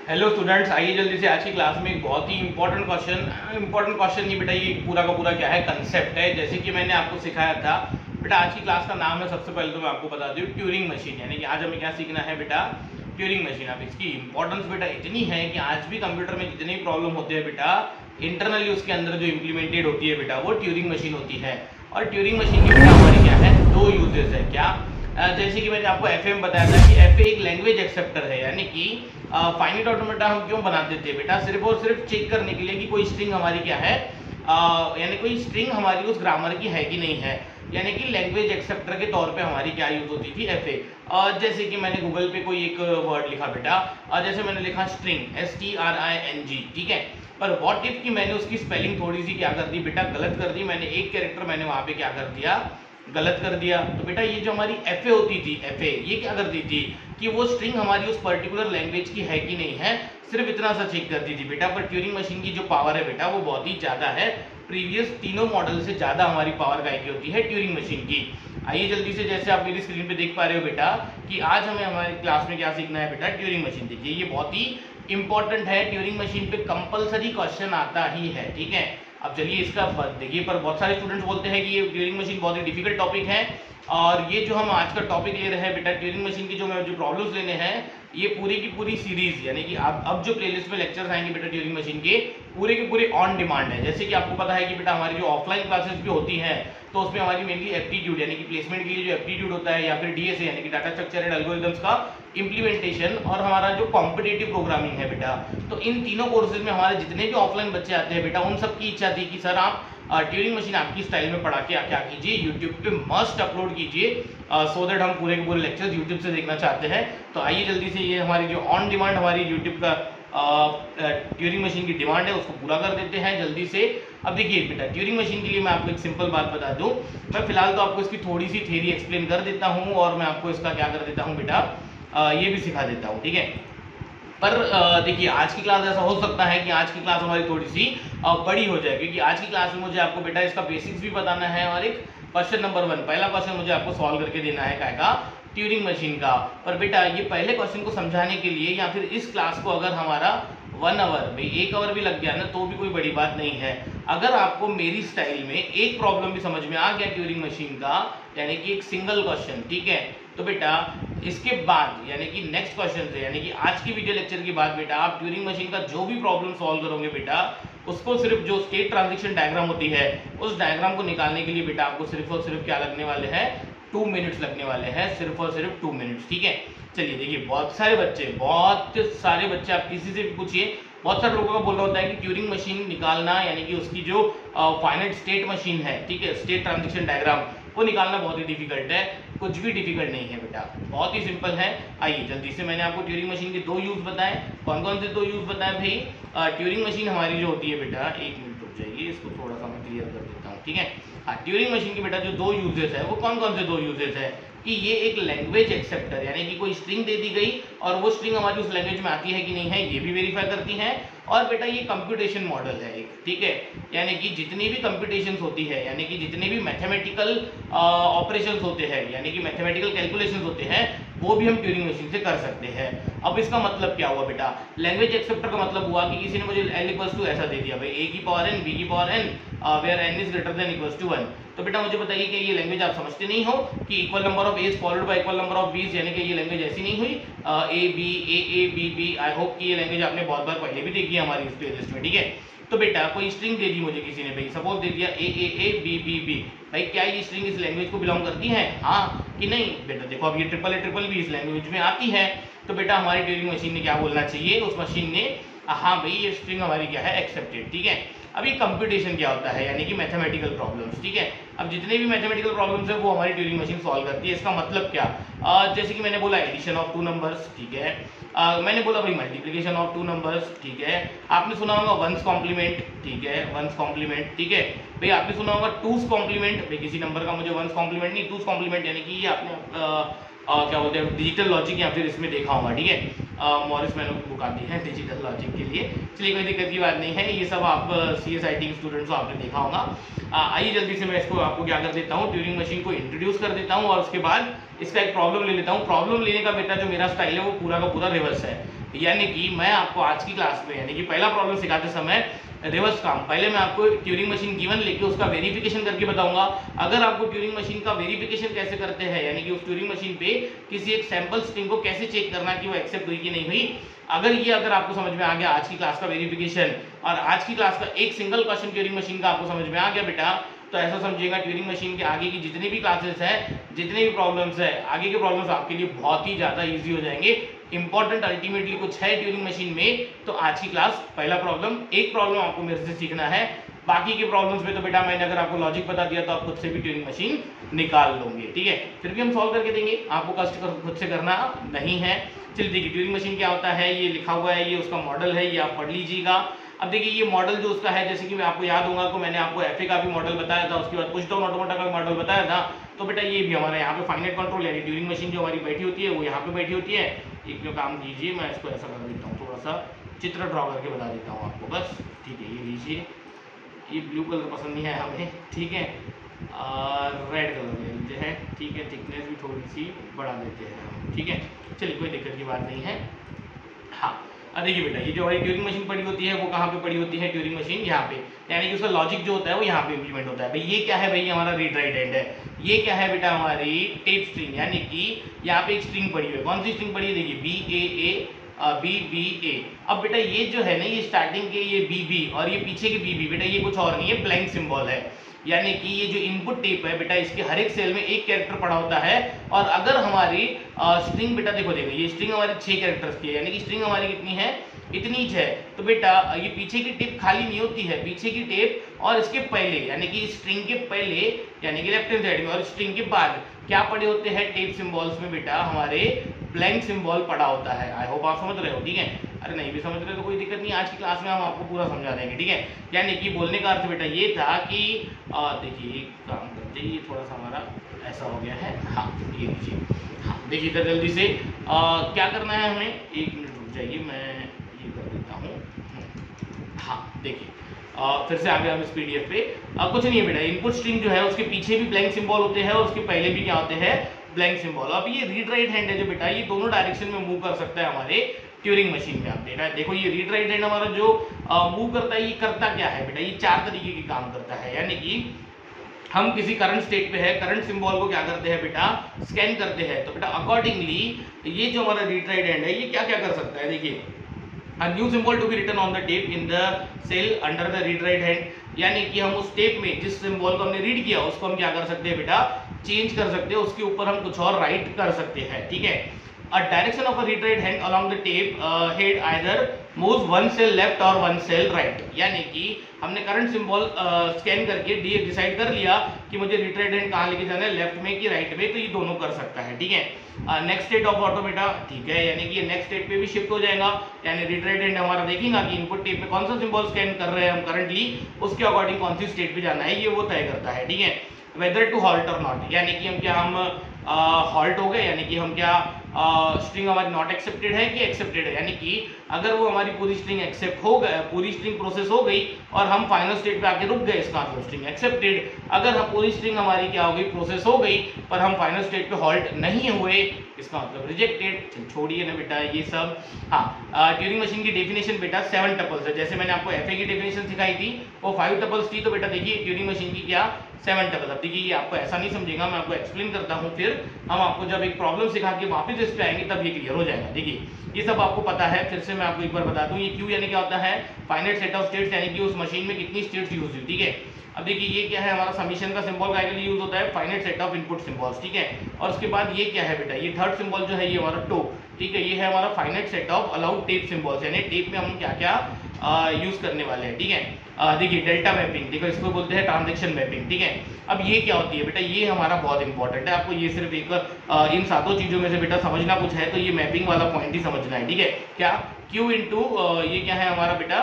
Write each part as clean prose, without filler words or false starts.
Hello students, आइए जल्दी से आज की क्लास में एक बहुत ही इंपॉर्टेंट क्वेश्चन नहीं बेटा, ये पूरा का पूरा क्या है कंसेप्ट है। जैसे कि मैंने आपको सिखाया था बेटा, आज की क्लास का नाम है, सबसे पहले तो मैं आपको बता दूं, ट्यूरिंग मशीन। यानी कि आज हमें क्या सीखना है बेटा, ट्यूरिंग मशीन। अब इसकी इंपॉर्टेंस बेटा इतनी है कि आज भी कंप्यूटर में जितने भी प्रॉब्लम होते हैं बेटा, इंटरनली उसके अंदर जो इम्प्लीमेंटेड होती है बेटा, वो ट्यूरिंग मशीन होती है। और ट्यूरिंग मशीन की बेटा हमारी क्या है, दो यूजेस है। क्या? जैसे कि मैंने आपको एफ में बताया था कि एफ एक लैंग्वेज एक्सेप्टर है। यानी कि फाइनाइट ऑटोमेटा हम क्यों बनाते थे बेटा, सिर्फ और सिर्फ चेक करने के लिए कि कोई स्ट्रिंग हमारी क्या है, यानी कोई स्ट्रिंग हमारी उस ग्रामर की है कि नहीं है। यानी कि लैंग्वेज एक्सेप्टर के तौर पे हमारी क्या यूज होती थी, एफ जैसे कि मैंने गूगल पे कोई एक वर्ड लिखा बेटा, जैसे मैंने लिखा स्ट्रिंग, STRING, ठीक है। पर व्हाट इफ कि मैंने उसकी स्पेलिंग थोड़ी सी क्या कर दी बेटा, गलत कर दी। मैंने एक कैरेक्टर मैंने वहां पे क्या कर दिया, गलत कर दिया। तो बेटा ये जो हमारी एफ होती थी, एफ ये क्या करती थी कि वो स्ट्रिंग हमारी उस पर्टिकुलर लैंग्वेज की है कि नहीं है, सिर्फ इतना सा चेक करती थी बेटा। पर ट्यूरिंग मशीन की जो पावर है बेटा, वो बहुत ही ज़्यादा है, प्रीवियस तीनों मॉडल से ज़्यादा हमारी पावर काय की होती है ट्यूरिंग मशीन की। आइए जल्दी से, जैसे आप मेरी स्क्रीन पे देख पा रहे हो बेटा, कि आज हमें हमारी क्लास में क्या सीखना है बेटा, ट्यूरिंग मशीन। देखिए ये बहुत ही इंपॉर्टेंट है, ट्यूरिंग मशीन पे कंपलसरी क्वेश्चन आता ही है, ठीक है। अब चलिए इसका देखिए, पर बहुत सारे स्टूडेंट्स बोलते हैं कि ये ट्यूरिंग मशीन बहुत ही डिफिकल्ट टॉपिक है। और ये जो हम आज का टॉपिक ले रहे हैं बेटा, ट्यूरिंग मशीन की जो प्रॉब्लम्स लेने हैं, ये पूरी की पूरी सीरीज, यानी कि अब जो प्लेलिस्ट में लेक्चर्स आएंगे बेटा ट्यूरिंग मशीन के पूरे ऑन डिमांड है। जैसे कि आपको पता है कि बेटा हमारी जो ऑफलाइन क्लासेस भी होती हैं, तो उसमें हमारी मेनली एप्टीट्यूड यानी कि प्लेसमेंट के लिए जो एप्टीट्यूड होता है, या फिर डीएसए यानी कि डाटा स्ट्रक्चर एंड एल्गोरिथम्स का इंप्लीमेंटेशन, और हमारा जो कॉम्पिटिटिव प्रोग्रामिंग है बेटा, तो इन तीनों कोर्सेज में हमारे जितने भी ऑफलाइन बच्चे आते हैं बेटा, उन सबकी इच्छा थी कि सर आप ट्यूरिंग मशीन आपकी स्टाइल में पढ़ा के क्या कीजिए, यूट्यूब पे मस्ट अपलोड कीजिए, सो दैट हम पूरे के पूरे लेक्चर्स यूट्यूब से देखना चाहते हैं। तो आइए जल्दी से, ये हमारी जो ऑन डिमांड हमारी यूट्यूब का ट्यूरिंग मशीन की डिमांड है, उसको पूरा कर देते हैं जल्दी से। अब देखिए बेटा, ट्यूरिंग मशीन के लिए मैं आपको एक सिंपल बात बता दूं, मैं फिलहाल तो आपको इसकी थोड़ी सी थ्योरी एक्सप्लेन कर देता हूं, और मैं आपको इसका क्या कर देता हूं बेटा, ये भी सिखा देता हूं, ठीक है। पर देखिए आज की क्लास ऐसा हो सकता है कि आज की क्लास हमारी थोड़ी सी बड़ी हो जाए, क्योंकि आज की क्लास में मुझे आपको बेटा इसका बेसिक्स भी बताना है, और एक क्वेश्चन नंबर 1, पहला क्वेश्चन मुझे आपको सॉल्व करके देना है काय का, ट्यूरिंग मशीन का। पर बेटा ये पहले क्वेश्चन को समझाने के लिए, या फिर इस क्लास को अगर हमारा 1 आवर भाई 1 आवर भी लग गया ना, तो भी कोई बड़ी बात नहीं है। अगर आपको मेरी स्टाइल में एक प्रॉब्लम भी समझ में आ गया ट्यूरिंग मशीन का, यानी कि एक सिंगल क्वेश्चन, ठीक है, तो बेटा इसके बाद यानी कि नेक्स्ट क्वेश्चन से, यानी कि आज की वीडियो लेक्चर के बाद बेटा, आप ट्यूरिंग मशीन का जो भी प्रॉब्लम सॉल्व करोगे बेटा, उसको सिर्फ जो स्टेट ट्रांजिशन डायग्राम होती है, उस डायग्राम को निकालने के लिए बेटा आपको सिर्फ और सिर्फ क्या लगने वाले हैं, 2 मिनट्स लगने वाले हैं, सिर्फ और सिर्फ 2 मिनट्स, ठीक है। चलिए देखिए, बहुत सारे बच्चे आप किसी से भी पूछिए, बहुत सारे लोगों का बोलना होता है कि ट्यूरिंग मशीन निकालना, यानी कि उसकी जो फाइनाइट स्टेट मशीन है, ठीक है, स्टेट ट्रांजिशन डायग्राम, वो निकालना बहुत ही डिफिकल्ट है। कुछ भी डिफिकल्ट नहीं है बेटा, बहुत ही सिंपल है। आइए जल्दी से, मैंने आपको ट्यूरिंग मशीन के 2 यूज बताए। कौन कौन से 2 यूज बताए भाई? ट्यूरिंग मशीन हमारी जो होती है बेटा, 1 मिनट रुक जाइए, इसको थोड़ा सा मैं क्लियर कर देता हूँ, ठीक है। हाँ, ट्यूरिंग मशीन के बेटा जो 2 यूजेस है, वो कौन कौन से 2 यूजेस है कि ये एक लैंग्वेज एक्सेप्टर, यानी कि कोई स्ट्रिंग दे दी गई और वो स्ट्रिंग हमारी उस लैंग्वेज में आती है कि नहीं है, ये भी वेरीफाई करती है। और बेटा ये कंप्यूटेशन मॉडल है एक, ठीक है, यानी कि जितनी भी कंप्यूटेशंस होती है, यानी कि जितने भी मैथमेटिकल ऑपरेशंस होते हैं, यानी कि मैथमेटिकल कैलकुलेशंस होते हैं, वो भी हम ट्यूरिंग मशीन से कर सकते हैं। अब इसका मतलब क्या हुआ बेटा, लैंग्वेज एक्सेप्टर का मतलब हुआ कि किसी ने मुझे L = ऐसा दे दिया भाई, A की पावर n, B की power n, where n is greater than equals to 1। तो बेटा मुझे बताइए कि ये लैंग्वेज आप समझते नहीं हो कि equal number of a's followed by equal number of b's, यानी कि ये लैंग्वेज ऐसी नहीं हुई a b a A B B. I hope कि ये लैंग्वेज आपने बहुत बार पहले भी देखी है हमारी इस प्लेलिस्ट में, ठीक है। तो बेटा कोई स्ट्रिंग दे दी मुझे किसी ने भाई, सपोज दे दिया ए a A B B B, भाई क्या ये स्ट्रिंग इस लैंग्वेज को बिलोंग करती है, हाँ कि नहीं? बेटा देखो, अब ये ट्रिपल भी इस लैंग्वेज में आती है, तो बेटा हमारी ट्यूरिंग मशीन ने क्या बोलना चाहिए, उस मशीन ने हाँ भाई ये स्ट्रिंग हमारी क्या है, एक्सेप्टेड, ठीक है। अब ये कंप्यूटेशन क्या होता है, यानी कि मैथमेटिकल प्रॉब्लम्स, ठीक है। अब जितने भी मैथमेटिकल प्रॉब्लम्स है वो हमारी ट्यूरिंग मशीन सॉल्व करती है। इसका मतलब क्या, जैसे कि मैंने बोला एडिशन ऑफ 2 नंबर्स, ठीक है, मैंने बोला भाई मल्टीप्लिकेशन ऑफ 2 नंबर्स, ठीक है, आपने सुना होगा वंस कॉम्प्लीमेंट, ठीक है, वंस कॉम्प्लीमेंट, ठीक है भाई, आपने सुना होगा टूस कॉम्प्लीमेंट, भाई किसी नंबर का मुझे वंस कॉम्प्लीमेंट नहीं, टूस कॉम्प्लीमेंट, यानी कि ये आपने क्या बोलते हैं डिजिटल लॉजिक, या फिर इसमें देखा होगा, ठीक है, मॉरिस मैनो की बुक आती है डिजिटल लॉजिक के लिए। चलिए कोई दिक्कत की बात नहीं है, ये सब आप CSIT स्टूडेंट्स को आपने देखा होगा। आइए जल्दी से मैं इसको आपको क्या कर देता हूँ, ट्यूरिंग मशीन को इंट्रोड्यूस कर देता हूँ, और उसके बाद इसका एक प्रॉब्लम ले लेता हूँ। प्रॉब्लम लेने का बेटा जो मेरा स्टाइल है वो पूरा का पूरा रिवर्स है। यानी कि मैं आपको आज की क्लास में यानी कि पहला प्रॉब्लम सिखाते समय रिवर्स काम, पहले मैं आपको ट्यूरिंग मशीन गिवन लेके उसका वेरिफिकेशन करके बताऊंगा। अगर आपको ट्यूरिंग मशीन का वेरिफिकेशन कैसे करते हैं, यानी कि उस ट्यूरिंग मशीन पे किसी एक सैंपल स्ट्रिंग को कैसे चेक करना कि वो एक्सेप्ट हुई कि नहीं हुई, अगर आपको समझ में आ गया आज की क्लास का वेरिफिकेशन और आज की क्लास का एक सिंगल क्वेश्चन ट्यूरिंग मशीन का आपको समझ में आ गया बेटा, तो ऐसा समझिएगा ट्यूरिंग मशीन के आगे की जितनी भी क्लासेस है, जितने भी प्रॉब्लम्स है, आगे के प्रॉब्लम्स आपके लिए बहुत ही ज़्यादा ईजी हो जाएंगे। इंपॉर्टेंट अल्टीमेटली कुछ है ट्यूरिंग मशीन में, तो आज की क्लास पहला प्रॉब्लम, एक प्रॉब्लम आपको मेरे से सीखना है, बाकी के प्रॉब्लम्स में तो बेटा मैंने अगर आपको लॉजिक बता दिया तो आप खुद से भी ट्यूरिंग मशीन निकाल लोगे, ठीक है। फिर भी हम सॉल्व करके देंगे, आपको कष्ट खुद से करना नहीं है। चलिए देखिए ट्यूरिंग मशीन क्या होता है, ये लिखा हुआ है, ये उसका मॉडल है, ये आप पढ़ लीजिएगा। अब देखिए ये मॉडल जो उसका है, जैसे कि मैं आपको याद होगा तो मैंने आपको एफए का भी मॉडल बताया था, उसके बाद पुश डाउन ऑटोमेटा का भी मॉडल बताया था। तो बेटा ये भी हमारे यहाँ पे फाइनाइट कंट्रोल यानी ट्यूरिंग मशीन जो हमारी बैठी होती है वो यहाँ पे बैठी होती है। एक जो काम कीजिए, मैं इसको ऐसा कर देता हूँ, थोड़ा सा चित्र ड्रॉ करके बता देता हूँ आपको बस, ठीक है। ये लीजिए, ये ब्लू कलर पसंद नहीं है हमें, ठीक है, और रेड कलर ले लेते हैं, ठीक है। थिकनेस भी थोड़ी सी बढ़ा देते हैं हम, ठीक है। चलिए कोई दिक्कत की बात नहीं है। हाँ देखिए बेटा, ये जो हमारी ट्यूरिंग मशीन पड़ी होती है वो कहाँ पे पड़ी होती है, ट्यूरिंग मशीन यहाँ पे, यानी कि उसका लॉजिक जो होता है वो यहाँ पे इम्प्लीमेंट होता है। भाई ये क्या है, भाई हमारा रीड राइट हैंड है। ये क्या है बेटा, हमारी टेप स्ट्रिंग, यानी कि यहाँ पे एक स्ट्रिंग पड़ी हुई है। कौन सी स्ट्रिंग पड़ी है, देखिए BAA। अब बेटा ये जो है ना, ये स्टार्टिंग के ये BB और ये पीछे के BB, बेटा ये कुछ और नहीं है, ब्लैंक सिंबल है। यानी कि ये जो इनपुट टेप है बेटा, इसके हर एक सेल में एक कैरेक्टर पड़ा होता है। और अगर हमारी स्ट्रिंग बेटा देखो ये स्ट्रिंग हमारी 6 कैरेक्टर्स की है, यानी कि स्ट्रिंग हमारी कितनी है, इतनी ही है। तो बेटा ये पीछे की टेप खाली नहीं होती है, पीछे की टेप और इसके पहले यानी कि स्ट्रिंग के पहले यानी कि लेफ्ट हैंड साइड में और स्ट्रिंग के बाद क्या पड़े होते हैं, टेप सिंबल्स में बेटा हमारे ब्लैंक सिंबल पड़ा होता है। आई होप आप समझ रहे हो, ठीक है। अरे नहीं भी समझ रहे तो कोई दिक्कत नहीं, आज की क्लास में हम आपको पूरा समझा देंगे, ठीक है। यानी कि बोलने का अर्थ बेटा ये था कि देखिए एक काम करते हैं, ये थोड़ा सा हमारा ऐसा हो गया है, हाँ ये लीजिए, हाँ देखिए इधर जल्दी से क्या करना है हमें, एक मिनट रुक जाइए, मैं ये कर देता हूँ। हाँ देखिए फिर से आ गया हम इस PDF पे। कुछ नहीं है बेटा, इनपुट स्ट्रिंग जो है उसके पीछे भी ब्लैंक सिंबल होते हैं और उसके पहले भी क्या होते हैं, ब्लैंक सिंबल। अब ये रीड राइट हैंड है जो बेटा, ये दोनों डायरेक्शन में मूव कर सकता है हमारे ट्यूरिंग मशीन में। आप देखो ये रीड राइट हैंड हमारा जो मूव करता है, ये करता क्या है बेटा, ये 4 तरीके के काम करता है। यानी कि हम किसी करंट स्टेट पे है, करंट सिंबल को क्या करते हैं बेटा, स्कैन करते हैं। तो बेटा अकॉर्डिंगली ये जो हमारा रीड राइट हैंड है ये क्या क्या कर सकता है, देखिए a new symbol to be written on the tape in the cell under the read write hand, यानी कि हम उस टेप में जिस सिंबल को हमने रीड किया उसको हम क्या कर सकते हैं बेटा, चेंज कर सकते हैं, उसके ऊपर हम कुछ और राइट कर सकते हैं, ठीक है। A direction of a read write hand along the tape head either moves one cell left or one cell right, यानी कि हमने करंट सिंबल स्कैन करके डिसाइड कर लिया कि मुझे रीड राइट हैंड कहाँ लेके जाना है, लेफ्ट में कि राइट में, तो ये दोनों कर सकता है, ठीक है। नेक्स्ट स्टेट ऑफ ऑटोमेटा, ठीक है, यानी कि ये नेक्स्ट स्टेट पे भी शिफ्ट हो जाएगा। यानी रीड राइट हैंड हमारा देखेगा कि इनपुट टेप में कौन सा सिंबल स्कैन कर रहे हैं हम करंटली, उसके अकॉर्डिंग कौन सी स्टेट पे जाना है ये वो तय करता है, ठीक है। वेदर टू हॉल्ट और नॉट, यानी कि हम हॉल्ट हो गए, यानी कि हम क्या स्ट्रिंग हमारी नॉट एक्सेप्टेड है कि एक्सेप्टेड है, यानी कि अगर वो हमारी पूरी स्ट्रिंग एक्सेप्ट हो गए, पूरी स्ट्रिंग प्रोसेस हो गई और हम फाइनल स्टेट पे आके रुक गए, इसका मतलब स्ट्रिंग एक्सेप्टेड। अगर हम पूरी स्ट्रिंग हमारी क्या हो गई, प्रोसेस हो गई पर हम फाइनल स्टेट पे हॉल्ट नहीं हुए, इसका मतलब रिजेक्टेड। छोड़िए ना बेटा ये सब। हाँ ट्यूरिंग मशीन की डेफिनेशन बेटा 7 टपल्स है, जैसे मैंने आपको एफए की डेफिनेशन सिखाई थी वो 5 टपल्स थी, तो बेटा देखिए ट्यूरिंग मशीन की क्या 7 टपल। अब देखिए ये आपको ऐसा नहीं समझेगा, मैं आपको एक्सप्लेन करता हूँ, फिर हम आपको जब एक प्रॉब्लम सिखा के वापस इस पे आएंगे तब ये क्लियर हो जाएगा। देखिए ये सब आपको पता है, फिर से मैं आपको एक बार बता दूं, ये क्यू यानी क्या होता है, फाइनाइट सेट ऑफ स्टेट्स, यानी कि उस मशीन में कितनी स्टेट्स यूज हुई, ठीक है। अब देखिए ये क्या है, हमारा समीशन का सिंबल का लिए यूज होता है finite set of input symbols, ठीक है। और उसके बाद ये क्या है बेटा, ये थर्ड सिंबल जो है ये हमारा टो, ठीक है, ये है हमारा finite set of allowed tape symbols, यानी टेप में हम क्या क्या यूज करने वाले हैं, ठीक है। देखिए डेल्टा मैपिंग, देखो इसको बोलते हैं ट्रांजैक्शन मैपिंग, ठीक है। अब ये क्या होती है बेटा, ये हमारा बहुत इंपॉर्टेंट है, आपको ये सिर्फ एक इन 7 चीजों में से बेटा समझना कुछ है तो ये मैपिंग वाला पॉइंट ही समझना है, ठीक है। क्या Q इंटू ये क्या है हमारा बेटा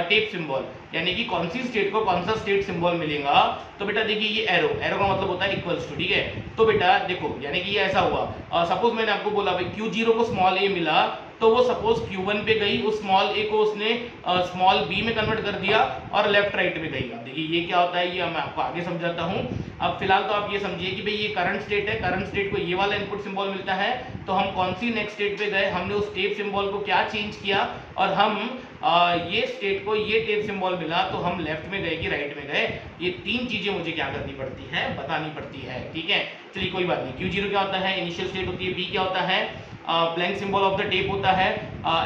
टेप सिंबल, यानी कि कौन सी स्टेट को कौन सा स्टेट सिंबल मिलेगा। तो बेटा देखिए ये एरो का मतलब होता है इक्वल्स टू, ठीक है। तो बेटा देखो यानी कि ये ऐसा हुआ, सपोज मैंने आपको बोला भाई Q0 को स्मॉल a मिला तो वो सपोज Q1 पे गई, उस स्मॉल a को उसने स्मॉल b में कन्वर्ट कर दिया और लेफ्ट राइट में गई। अब देखिए ये क्या होता है, ये मैं आपको आगे समझाता हूँ। अब फिलहाल तो आप ये समझिए कि भाई ये करंट स्टेट है, करंट स्टेट को ये वाला इनपुट सिंबल मिलता है, तो हम कौन सी नेक्स्ट स्टेट पे गए, हमने उस टेप सिंबल को क्या चेंज किया, और हम ये स्टेट को ये टेप सिंबल मिला तो हम लेफ्ट में गए कि राइट में गए। ये तीन चीजें मुझे क्या करनी पड़ती है, बतानी पड़ती है, ठीक है। चलिए कोई बात नहीं। Q0 क्या होता है, इनिशियल स्टेट होती है, B क्या होता है, blank symbol of the tape होता है,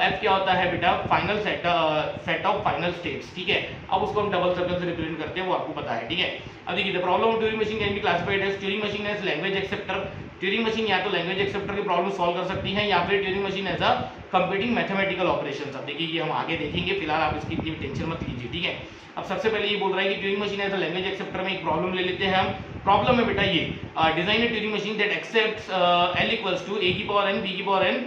F क्या होता है बेटा, final set of final states, ठीक है। अब उसको हम डबल सर्कल से रिप्रेजेंट करते हैं, वो आपको पता है, ठीक है। अब देखिए the problem of Turing machine can be classified as Turing machine as language acceptor. Turing machine या तो लैंग्वेज एक्सेप्टर की प्रॉब्लम सॉल्व कर सकती है, या फिर Turing machine as a computing mathematical operations. अब देखिए ये हम आगे देखेंगे, फिलहाल आप इसकी इतनी टेंशन मत लीजिए, ठीक है। अब सबसे पहले ये बोल रहा है कि Turing machine as a language acceptor में एक प्रॉब्लम ले लेते हैं हम। प्रॉब्लम है बेटा ये, design a Turing machine that accepts l equals to a की पावर n b की power n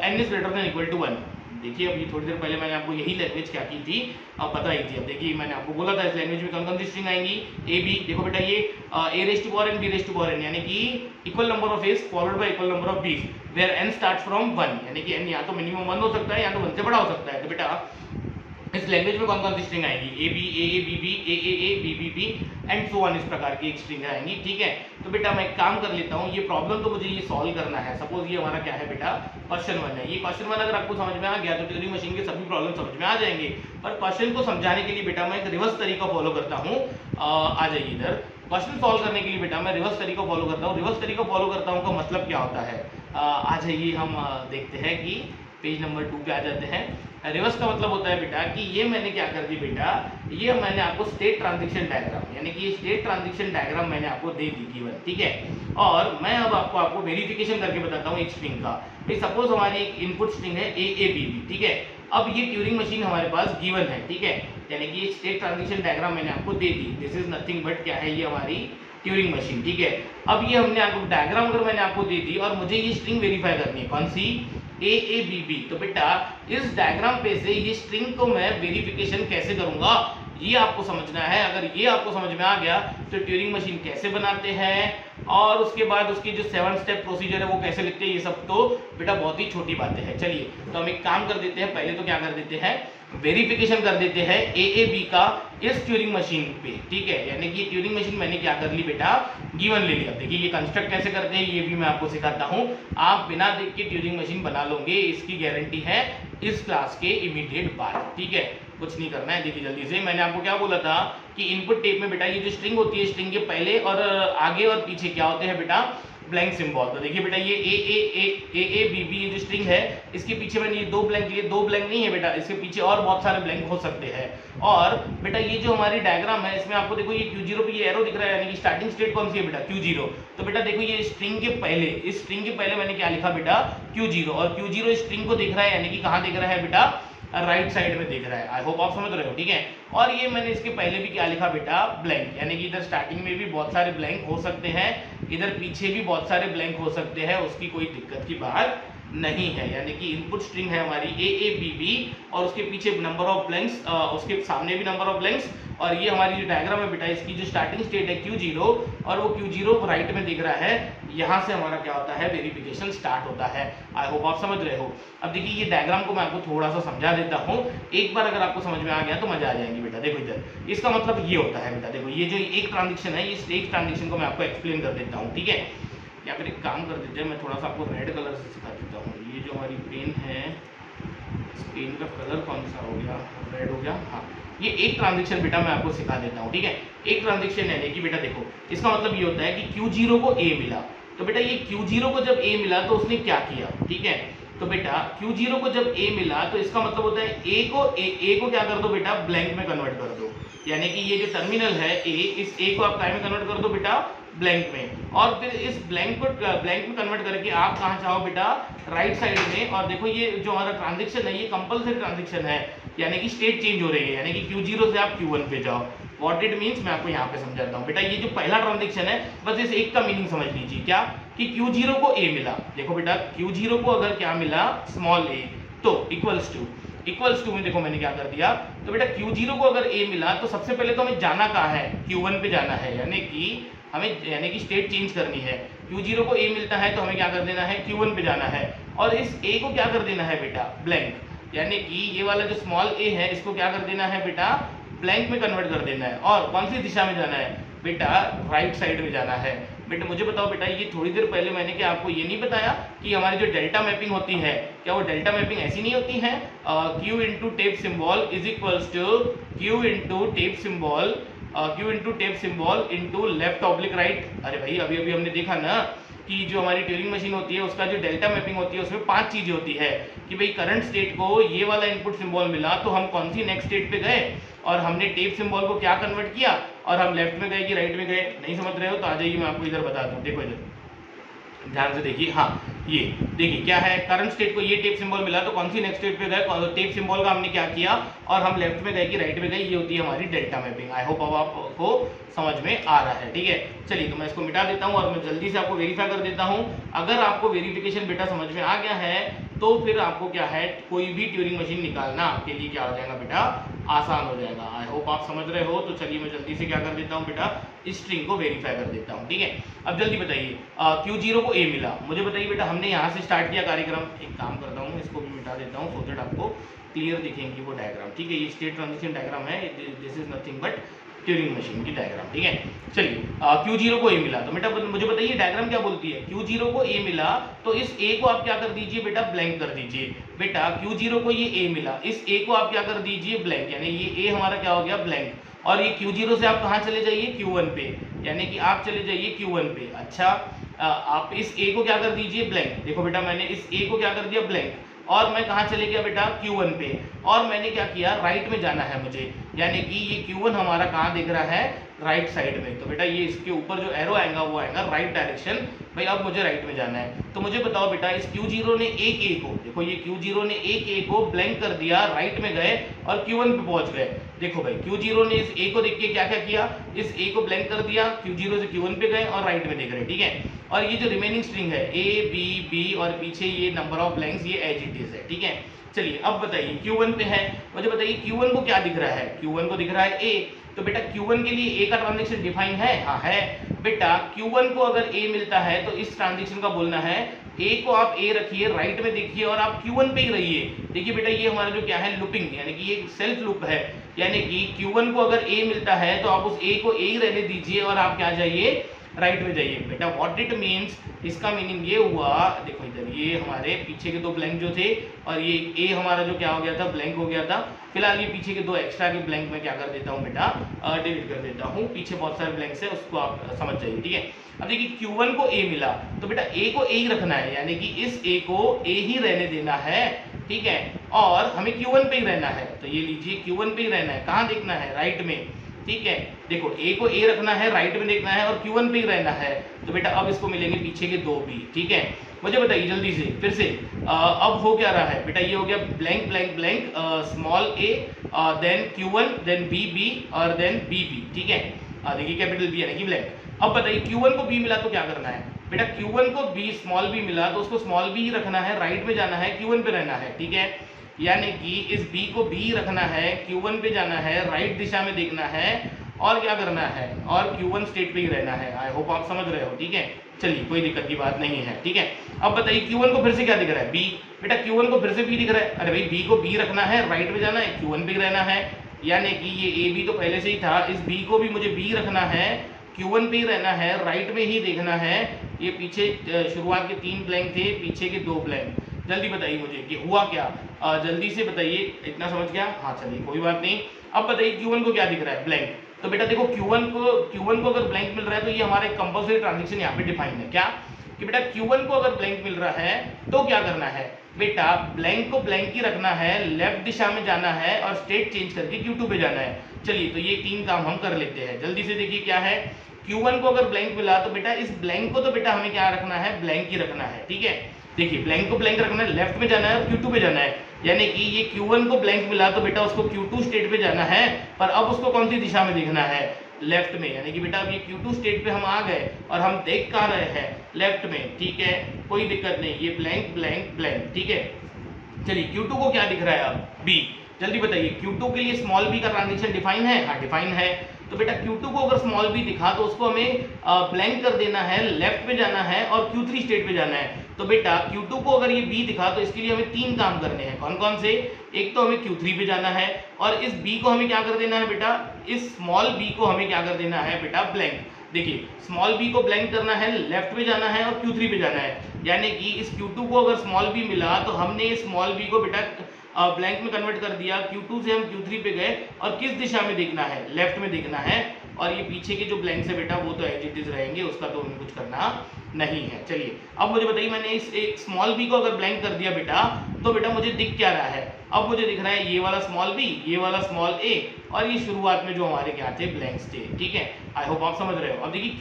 n is greater than equal to 1। देखिए अभी थोड़ी देर पहले मैंने आपको यही लैंग्वेज क्या की थी, अब बताई थी। अब देखिए मैंने आपको बोला था इस लैंग्वेज में कौन सी स्ट्रिंग आएंगी, ए बी। देखो बेटा ये a raise to power n b raise to power n, यानी कि equal number of a's followed by equal number of b's where n starts from 1, यानी कि n या तो मिनिमम 1 हो सकता है या तो 1 से बड़ा हो सकता है। तो बेटा इस लैंग्वेज में कौन सी स्ट्रिंग आएगी, a b a A B b a a A B B b and so on, इस प्रकार की एक स्ट्रिंग आएंगी, ठीक है। तो बेटा मैं एक काम कर लेता हूँ, ये प्रॉब्लम तो मुझे ये सॉल्व करना है। सपोज ये हमारा क्या है बेटा, क्वेश्चन 1 है। ये क्वेश्चन 1 अगर आपको समझ में आ गया तो ट्यूरिंग मशीन के सभी प्रॉब्लम समझ में आ जाएंगे। पर क्वेश्चन को समझाने के लिए बेटा मैं एक रिवर्स तरीका फॉलो करता हूँ। आ जाइए इधर। क्वेश्चन सॉल्व करने के लिए बेटा मैं रिवर्स तरीका फॉलो करता हूँ। रिवर्स तरीका फॉलो करता हूँ का मतलब क्या होता है, आ जाइए हम देखते हैं कि पेज नंबर 2 पे आ जाते हैं। रिवर्स का मतलब होता है बेटा कि ये मैंने क्या कर दी बेटा, ये मैंने आपको स्टेट ट्रांजिशन डायग्राम, यानी कि ये स्टेट ट्रांजिशन डायग्राम मैंने आपको दे दी गिवन, ठीक है। और मैं अब आपको वेरिफिकेशन करके बताता हूँ एक स्ट्रिंग का। भाई सपोज हमारी एक इनपुट स्ट्रिंग है ए ए बी बी, ठीक है। अब ये ट्यूरिंग मशीन हमारे पास गिवन है, ठीक है, यानी कि ये स्टेट ट्रांजिशन डायग्राम मैंने आपको दे दी। दिस इज नथिंग बट क्या है, ये हमारी ट्यूरिंग मशीन, ठीक है। अब ये हमने आपको डायग्राम अगर मैंने आपको दे दी और मुझे ये स्ट्रिंग वेरीफाई करनी है, कौन सी, ए ए बी बी। तो बेटा इस डायग्राम पे से ये स्ट्रिंग को मैं वेरिफिकेशन कैसे करूंगा, ये आपको समझना है। अगर ये आपको समझ में आ गया तो ट्यूरिंग मशीन कैसे बनाते हैं और उसके बाद उसकी जो 7 स्टेप प्रोसीजर है वो कैसे लिखते हैं, ये सब तो बेटा बहुत ही छोटी बातें हैं। चलिए तो हम एक काम कर देते हैं, पहले तो क्या कर देते हैं, वेरिफिकेशन कर देते हैं ए ए बी का इस ट्यूरिंग मशीन पे, ठीक है। यानी कि ट्यूरिंग मशीन मैंने क्या कर ली बेटा, गिवन ले लिया। देखिए ये कंस्ट्रक्ट कैसे करते हैं ये भी मैं आपको सिखाता हूँ। आप बिना देख के ट्यूरिंग मशीन बना लोगे, इसकी गारंटी है इस क्लास के इमीडिएट बाद, ठीक है। कुछ नहीं करना है। देखिए जल्दी से, मैंने आपको क्या बोला था कि इनपुट टेप में बेटा ये जो स्ट्रिंग होती है, स्ट्रिंग के पहले और आगे और पीछे क्या होते हैं बेटा, ब्लैंक सिंबल। तो देखिए बेटा ये ए बी बी ये जो स्ट्रिंग है, इसके पीछे मैंने ये 2 ब्लैंक लिए, 2 ब्लैंक नहीं है बेटा, इसके पीछे और बहुत सारे ब्लैंक हो सकते हैं। और बेटा ये जो हमारी डायग्राम है इसमें आपको देखो ये Q0 पे ये एरो दिख रहा है, यानी कि स्टार्टिंग स्टेट कौन सी है बेटा, Q0। तो बेटा देखो ये स्ट्रिंग के पहले, इस स्ट्रिंग के पहले मैंने क्या लिखा बेटा, Q0, और Q0 स्ट्रिंग को दिख रहा है, यानी कि कहाँ दिख रहा है बेटा, राइट साइड में दिख रहा है। आई होप आप समझ रहे हो, ठीक है। और ये मैंने इसके पहले भी क्या लिखा बेटा, ब्लैंक, यानी कि इधर स्टार्टिंग में भी बहुत सारे ब्लैंक हो सकते हैं, इधर पीछे भी बहुत सारे ब्लैंक हो सकते हैं, उसकी कोई दिक्कत की बात नहीं है। यानी कि इनपुट स्ट्रिंग है हमारी ए ए बी बी और उसके पीछे नंबर ऑफ ब्लैंक्स, उसके सामने भी नंबर ऑफ ब्लैंक्स, और ये हमारी जो डायग्राम है बेटा इसकी जो स्टार्टिंग स्टेट है Q0 और वो Q0 राइट में दिख रहा है, यहाँ से हमारा क्या होता है, वेरिफिकेशन स्टार्ट होता है। आई होप आप समझ रहे हो। अब देखिए ये डायग्राम को मैं आपको थोड़ा सा समझा देता हूँ, एक बार अगर आपको समझ में आ गया तो मजा आ जाएगी बेटा। देखो इधर इसका मतलब ये होता है बेटा, देखो ये जो एक ट्रांजेक्शन है, इस एक ट्रांजेक्शन को मैं आपको एक्सप्लेन कर देता हूँ, ठीक है। या फिर एक काम कर देते हैं, मैं थोड़ा सा आपको रेड कलर से सिखा देता हूँ। ये जो हमारी पेन है, इस पेन का कलर कौन सा हो गया, रेड हो गया, हाँ। ये एक ट्रांजेक्शन बेटा मैं आपको सिखा देता हूँ, ठीक है। एक ट्रांजेक्शन है कि बेटा देखो इसका मतलब ये होता है कि Q0 को A मिला, तो बेटा ये Q0 को जब A मिला तो उसने क्या किया, ठीक है। तो बेटा Q0 को जब A मिला तो इसका मतलब होता है A को क्या कर दो बेटा, ब्लैंक में कन्वर्ट कर दो, यानी कि ये जो टर्मिनल है A, इस A को आप क्या में कन्वर्ट कर दो बेटा, ब्लैंक में। और फिर इस ब्लैंक में कन्वर्ट करके आप कहाँ चाहो बेटा, राइट साइड में। और देखो ये जो हमारा ट्रांजेक्शन है ये कंपलसरी ट्रांजेक्शन है, यानी कि स्टेट चेंज हो रही है, यानी कि Q0 से आप Q1 पे जाओ। व्हाट इट मीन्स मैं आपको यहाँ पे समझाता हूँ बेटा। ये जो पहला ट्रांजेक्शन है बस इस एक का मीनिंग समझ लीजिए, क्या कि Q0 को A मिला। देखो बेटा Q0 को अगर क्या मिला, स्मॉल a, तो इक्वल्स टू में देखो मैंने क्या कर दिया। तो बेटा Q0 को अगर A मिला तो सबसे पहले तो हमें जाना कहाँ है, Q1 पे जाना है, यानी कि स्टेट चेंज करनी है। Q0 को A मिलता है तो हमें क्या कर देना है, Q1 पे जाना है। और इस ए को क्या कर देना है बेटा, ब्लैंक, यानी कि ये वाला जो स्मॉल ए है इसको क्या कर देना है बेटा, ब्लैंक में कन्वर्ट कर देना है। और कौन सी दिशा में जाना है बेटा, राइट साइड में जाना है। बेटा मुझे बताओ बेटा, ये थोड़ी देर पहले मैंने क्या आपको ये नहीं बताया कि हमारी जो डेल्टा मैपिंग होती है, क्या वो डेल्टा मैपिंग ऐसी नहीं होती है, Q into tape symbol is equals to Q into tape symbol, Q into tape symbol into left oblique right. अरे भाई अभी अभी हमने देखा ना कि जो हमारी ट्यूरिंग मशीन होती है उसका जो डेल्टा मैपिंग होती है उसमें 5 चीजें होती है कि भाई करंट स्टेट को ये वाला इनपुट सिंबल मिला तो हम कौन सी नेक्स्ट स्टेट पे गए, और हमने टेप सिंबल को क्या कन्वर्ट किया, और हम लेफ्ट में गए कि राइट में गए। नहीं समझ रहे हो तो आ जाइए मैं आपको इधर बता दूं, देखो इधर ध्यान से देखिए। हाँ ये देखिए क्या है, करंट स्टेट को ये टेप सिंबल मिला तो कौन सी नेक्स्ट स्टेट पे गए, टेप सिंबल का हमने क्या किया और हम लेफ्ट में गए कि राइट में गए, ये होती है हमारी डेल्टा मैपिंग। आई होप अब आपको समझ में आ रहा है, ठीक है। चलिए तो मैं इसको मिटा देता हूँ और मैं जल्दी से आपको वेरीफाई कर देता हूँ। अगर आपको वेरिफिकेशन बेटा समझ में आ गया है तो फिर आपको क्या है, कोई भी ट्यूरिंग मशीन निकालना आपके लिए क्या हो जाएगा बेटा, आसान हो जाएगा। आई होप आप समझ रहे हो। तो चलिए मैं जल्दी से क्या कर देता हूँ बेटा, स्ट्रिंग को वेरीफाई कर देता हूँ, ठीक है। अब जल्दी बताइए, Q0 को A मिला, मुझे बताइए बेटा हमने यहाँ से स्टार्ट किया कार्यक्रम। एक काम करता हूँ, इसको भी मिटा देता हूँ सो दैट आपको क्लियर दिखेंगी वो डायग्राम, ठीक है। ये स्टेट ट्रांजिशन डायग्राम है, this is nothing but Turing machine की डायग्राम, ठीक है। चलिए Q0 को A मिला तो बेटा मुझे बताइए डायग्राम क्या बोलती है, Q0 को A मिला तो इस A को आप क्या कर दीजिए बेटा, ब्लैंक कर दीजिए। बेटा Q0 को ये A मिला, इस A को आप क्या कर दीजिए, ब्लैंक, यानी ये A हमारा क्या हो गया, ब्लैंक। और ये Q0 से आप कहाँ चले जाइए, Q1 पे, यानी कि आप चले जाइए Q1 पे। अच्छा आप इस A को क्या कर दीजिए, ब्लैंक। देखो बेटा मैंने इस A को क्या कर दिया, ब्लैंक, और मैं कहाँ चले गया बेटा, Q1 पे, और मैंने क्या किया, राइट में जाना है मुझे, यानी कि ये Q1 हमारा कहाँ दिख रहा है, राइट साइड में। तो बेटा ये इसके ऊपर जो एरो आएगा वो आएगा राइट डायरेक्शन। भाई अब मुझे राइट में जाना है तो मुझे बताओ बेटा, इस Q0 ने एक A को, देखो ये Q0 ने एक A को ब्लैंक कर दिया, राइट में गए और Q1 पे पहुंच गए। देखो भाई Q0 ने इस A को देख के क्या क्या किया, इस A को ब्लैंक कर दिया, Q0 से Q1 पे गए और राइट में देख रहे, ठीक है। और ये जो रिमेनिंग स्ट्रिंग है A B B और पीछे ये नंबर ऑफ ब्लैंक्स, ये एज इट इज है, ठीक है। चलिए अब बताइए Q1 पे है, मुझे बताइए Q1 को क्या दिख रहा है, Q1 को दिख रहा है A। तो बेटा Q1 के लिए A का ट्रांजैक्शन डिफाइन है, हाँ है। बेटा Q1 को अगर A मिलता है तो इस ट्रांजैक्शन का बोलना है A को आप A रखिए, राइट में देखिए और आप Q1 पे ही रहिए। देखिए बेटा ये हमारा जो क्या है, लूपिंग, यानी कि ये सेल्फ लूप है, यानी कि Q1 को अगर A मिलता है तो आप उस A को A ही रहने दीजिए और आप क्या जाइए, राइट में जाइए। बेटा व्हाट इट मीन्स, इसका मीनिंग ये हुआ, देखो इधर ये हमारे पीछे के दो ब्लैंक जो थे और ये A हमारा जो क्या हो गया था, ब्लैंक हो गया था। फिलहाल ये पीछे के दो एक्स्ट्रा के ब्लैंक में क्या कर देता हूँ बेटा, डिलीट कर देता हूँ। पीछे बहुत सारे ब्लैंक्स है, उसको आप समझ जाइए, ठीक है। अब देखिए Q1 को A मिला तो बेटा A को A ही रखना है, यानी कि इस A को A ही रहने देना है, ठीक है। और हमें Q1 पे ही रहना है, तो ये लीजिए Q1 पे ही रहना है। कहाँ देखना है, राइट में, ठीक है। देखो A को A रखना है, राइट में देखना है और Q1 पे ही रहना है। तो बेटा अब इसको मिलेंगे पीछे के दो भी, ठीक है। मुझे बताइए जल्दी से फिर से, अब हो क्या रहा है बेटा, ये हो गया blank blank blank, small a, then Q1, then B और देन B, ठीक है। देखिए कैपिटल B यानी कि ब्लैंक। अब बताइए Q1 को B मिला तो क्या करना है बेटा, Q1 को B स्मॉल b मिला तो उसको स्मॉल b ही रखना है, राइट में जाना है, Q1 पे रहना है, ठीक है। यानी कि इस B को B रखना है, Q1 पे जाना है, राइट दिशा में देखना है और क्या करना है, और Q1 स्टेट पे ही रहना है। आई होप आप समझ रहे हो, ठीक है। चलिए कोई दिक्कत की बात नहीं है, ठीक है। अब बताइए Q1 को फिर से क्या दिख रहा है, B। बेटा Q1 को फिर से B दिख रहा है, अरे भाई B को B रखना है, राइट में जाना है, Q1 पे रहना है। यानी कि ये AB तो पहले से ही था, इस B को भी मुझे B रखना है, Q1 पे ही रहना है, राइट में ही देखना है। ये पीछे शुरुआत के 3 ब्लैंक थे, पीछे के 2 ब्लैंक। जल्दी बताइए मुझे कि हुआ क्या, जल्दी से बताइए। इतना समझ गया, हाँ चलिए कोई बात नहीं। अब बताइए Q1 को क्या दिख रहा है, ब्लैंक। तो बेटा देखो Q1 को अगर ब्लैंक मिल रहा है तो ये हमारा एक कंपल्सरी ट्रांजैक्शन यहाँ पे डिफाइन है, क्या कि बेटा Q1 को अगर ब्लैंक मिल रहा है तो क्या करना है बेटा, ब्लैंक को ब्लैंक ही रखना है, लेफ्ट दिशा में जाना है और स्टेट चेंज करके Q2 पे जाना है। चलिए तो ये 3 काम हम कर लेते हैं, जल्दी से देखिए क्या है। Q1 को अगर ब्लैंक मिला तो बेटा इस ब्लैंक को तो बेटा हमें क्या रखना है, ब्लैंक ही रखना है, ठीक है। देखिए ब्लैंक को ब्लैंक रखना है, लेफ्ट में जाना है और Q2 पे जाना है। यानी कि ये Q1 को ब्लैंक मिला तो बेटा उसको Q2 स्टेट पे जाना है, पर अब उसको कौन सी दिशा में देखना है, लेफ्ट में। यानी कि बेटा अब ये Q2 स्टेट पे हम आ गए और हम देख कहाँ रहे हैं, लेफ्ट में, ठीक है। कोई दिक्कत नहीं, ये ब्लैंक ब्लैंक ब्लैंक, ठीक है। चलिए Q2 को क्या दिख रहा है अब, B। जल्दी बताइए Q2 के लिए स्मॉल b का ट्रांजैक्शन डिफाइन है, हाँ डिफाइन है। तो बेटा Q2 को अगर स्मॉल b दिखा तो उसको हमें ब्लैंक कर देना है, लेफ्ट में जाना है और Q3 स्टेट पे जाना है। तो बेटा Q2 को अगर ये b दिखा तो इसके लिए हमें 3 काम करने हैं। कौन कौन से? एक तो हमें Q3 पे जाना है और इस b को हमें क्या कर देना है बेटा, इस स्मॉल b को हमें क्या कर देना है बेटा, ब्लैंक। देखिए स्मॉल b को ब्लैंक करना है, लेफ्ट में जाना है और Q3 पे जाना है। यानी कि इस Q2 को अगर स्मॉल b मिला तो हमने इस स्मॉल b को बेटा ब्लैंक में कन्वर्ट कर दिया। Q2 से हम Q3 पे गए और किस दिशा में देखना है, लेफ्ट में देखना है। और ये पीछे के जो ब्लैंक्स है बेटा वो तो एज इट इज रहेंगे, उसका तो हमें कुछ करना नहीं है। चलिए अब मुझे बताइए, मैंने इस एक स्मॉल b को अगर ब्लैंक कर दिया बेटा तो बेटा मुझे दिख क्या रहा है? अब मुझे दिख रहा है ये वाला स्मॉल b, ये वाला स्मॉल a और ये शुरुआत में जो हमारे क्या थे, ब्लैंक्स थे। ठीक है, आई होप आप समझ रहे हो। अब देखिए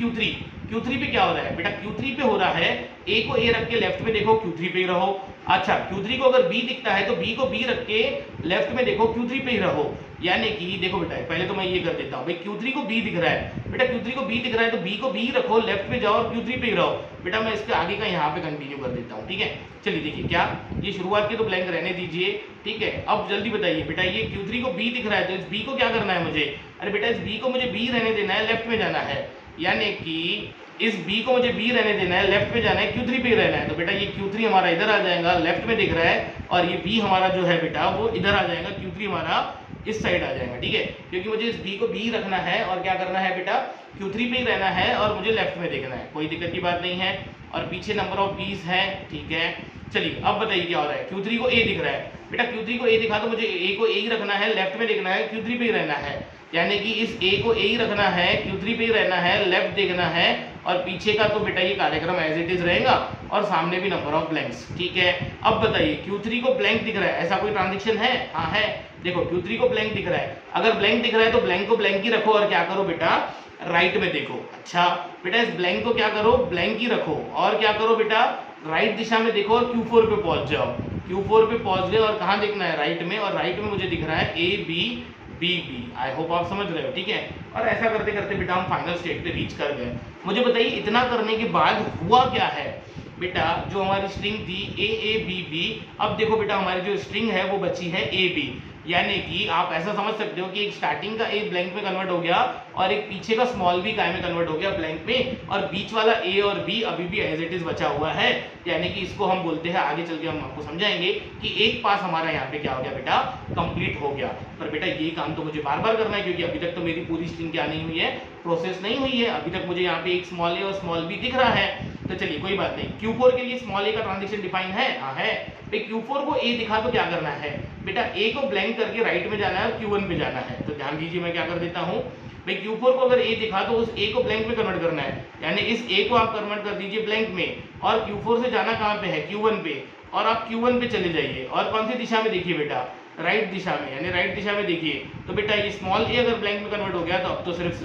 Q3 पे क्या हो रहा है बेटा, Q3 पे हो रहा है a को a रख के लेफ्ट में देखो, Q3 पे ही रहो। अच्छा Q3 को अगर b दिखता है तो b को b रख के लेफ्ट में देखो, Q3 पे ही रहो। यानी कि देखो बेटा, पहले तो मैं ये कर देता हूँ भाई, Q3 को b दिख रहा है बेटा, Q3 को b दिख रहा है तो b को b रखो, लेफ्ट में जाओ और Q3 पे ही रहो। बेटा मैं इसके आगे का यहाँ पे कंटिन्यू कर देता हूँ। ठीक है, चलिए देखिए क्या, ये शुरुआत के तो ब्लैंक रहने दीजिए। ठीक है, अब जल्दी बताइए बेटा, ये Q3 को b दिख रहा है तो इस b को क्या करना है मुझे? अरे बेटा इस b को मुझे b रहने देना है, लेफ्ट में जाना है। यानी कि इस b को मुझे b रहने देना है, लेफ्ट में जाना है, Q3 पे ही रहना है। तो बेटा ये Q3 हमारा इधर आ जाएगा, लेफ्ट में दिख रहा है, और ये b हमारा जो है बेटा वो इधर आ जाएगा, Q3 हमारा इस साइड आ जाएगा। ठीक है, क्योंकि मुझे इस b को b रखना है और क्या करना है बेटा, Q3 पे ही रहना है और मुझे लेफ्ट में देखना है, कोई दिक्कत की बात नहीं है। और पीछे नंबर ऑफ बीस है। ठीक है, चलिए अब बताइए क्या हो रहा है। Q3 को a दिख रहा है बेटा, Q3 को a दिखा तो मुझे a को a ही रखना है, लेफ्ट में देखना है, Q3 पे ही रहना है। यानी कि इस a को a ही रखना है, Q3 पे ही रहना है, लेफ्ट देखना है, और पीछे का तो बेटा ये कार्यक्रम एज इट इज रहेगा और सामने भी नंबर ऑफ ब्लैंक्स। ठीक है, अब बताइए Q3 को ब्लैंक दिख रहा है, ऐसा कोई ट्रांजेक्शन है? हाँ है, देखो Q3 को ब्लैंक दिख रहा है। अगर ब्लैंक दिख रहा है तो ब्लैंक को ब्लैंक ही रखो और क्या करो बेटा, राइट में देखो। अच्छा बेटा इस ब्लैंक को क्या करो, ब्लैंक ही रखो और क्या करो बेटा, राइट दिशा में देखो और Q4 पे पहुंच जाओ। Q4 पे पहुंच गए और कहाँ देखना है, राइट में, और राइट में मुझे दिख रहा है A B B B। I hope आप समझ रहे हो। ठीक है, और ऐसा करते करते बेटा हम फाइनल स्टेट पे रीच कर गए। मुझे बताइए इतना करने के बाद हुआ क्या है बेटा, जो हमारी स्ट्रिंग थी A A B B, अब देखो बेटा हमारी जो स्ट्रिंग है वो बची है A B। यानी कि आप ऐसा समझ सकते हो कि एक स्टार्टिंग का A ब्लैंक में कन्वर्ट हो गया और एक पीछे का स्मॉल b काय में कन्वर्ट हो गया, ब्लैंक में, और बीच वाला A और B अभी भी एज इट इज बचा हुआ है। यानी कि इसको हम बोलते हैं, आगे चल के हम आपको समझाएंगे कि एक पास हमारा यहाँ पे क्या हो गया बेटा, कंप्लीट हो गया। पर बेटा ये काम तो मुझे बार बार करना है क्योंकि अभी तक तो मेरी पूरी स्ट्रिंग क्या नहीं हुई है, प्रोसेस नहीं हुई है। अभी तक मुझे यहाँ पे एक स्मॉल a और स्मॉल b दिख रहा है। तो चलिए कोई बात नहीं, Q4 के लिए स्मॉल a का ट्रांजेक्शन डिफाइन है? हाँ है भाई। Q4 को a दिखा तो क्या करना है बेटा, a को ब्लैंक करके राइट में जाना है और Q1 पे जाना है। तो ध्यान दीजिए मैं क्या कर देता हूँ भाई, Q4 को अगर a दिखा तो उस a को ब्लैंक में कन्वर्ट करना है, यानी इस a को आप कन्वर्ट कर दीजिए ब्लैंक में, और Q4 से जाना कहाँ पे है, Q1 पे, और आप Q1 पे चले जाइए। और कौन सी दिशा में देखिए बेटा, राइट दिशा में, यानी राइट दिशा में देखिए। तो बेटा ये स्मॉल a अगर ब्लैंक में कन्वर्ट हो गया तो अब तो सिर्फ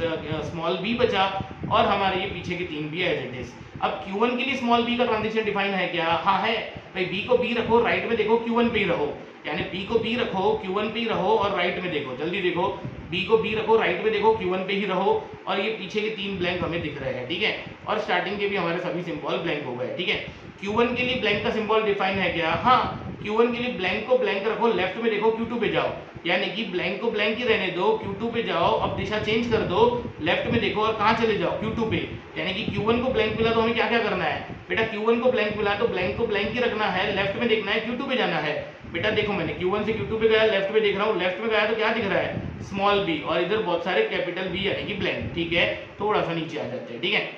स्मॉल b बचा, और हमारे ये पीछे के 3 b एज इट इज। अब Q1 के लिए स्मॉल b का ट्रांजेक्शन डिफाइन है क्या? हाँ है भाई। b को b रखो, राइट में देखो, Q1 पे ही रहो। यानी b को b रखो, Q1 पे ही रहो और राइट में देखो। जल्दी देखो, b को b रखो, राइट में देखो, Q1 पे ही रहो, और ये पीछे के 3 ब्लैंक हमें दिख रहे हैं। ठीक है, और स्टार्टिंग के भी हमारे सभी सिंबल ब्लैंक हो गए। ठीक है, Q1 के लिए ब्लैंक का सिंबल डिफाइन है क्या? हाँ, Q1 के लिए ब्लैंक को ब्लैंक रखो, लेफ्ट में देखो, Q2 पे जाओ। यानी कि ब्लैंक को ब्लैंक ही रहने दो, Q2 पे जाओ। अब दिशा चेंज कर दो, लेफ्ट में देखो और कहाँ चले जाओ, Q2 पे। यानी कि Q1 को ब्लैंक मिला तो हमें क्या क्या करना है बेटा, Q1 को ब्लैंक मिला तो ब्लैंक को ब्लैंक ही रखना है, लेफ्ट में देखना है, Q2 पे जाना है। बेटा देखो मैंने Q1 से Q2 पे गया, लेफ्ट में देख रहा हूँ, लेफ्ट में गया तो क्या दिख रहा है, स्मॉल b, और इधर बहुत सारे कैपिटल B यानी कि ब्लैंक। ठीक है, थोड़ा सा नीचे आ जाते हैं। ठीक है,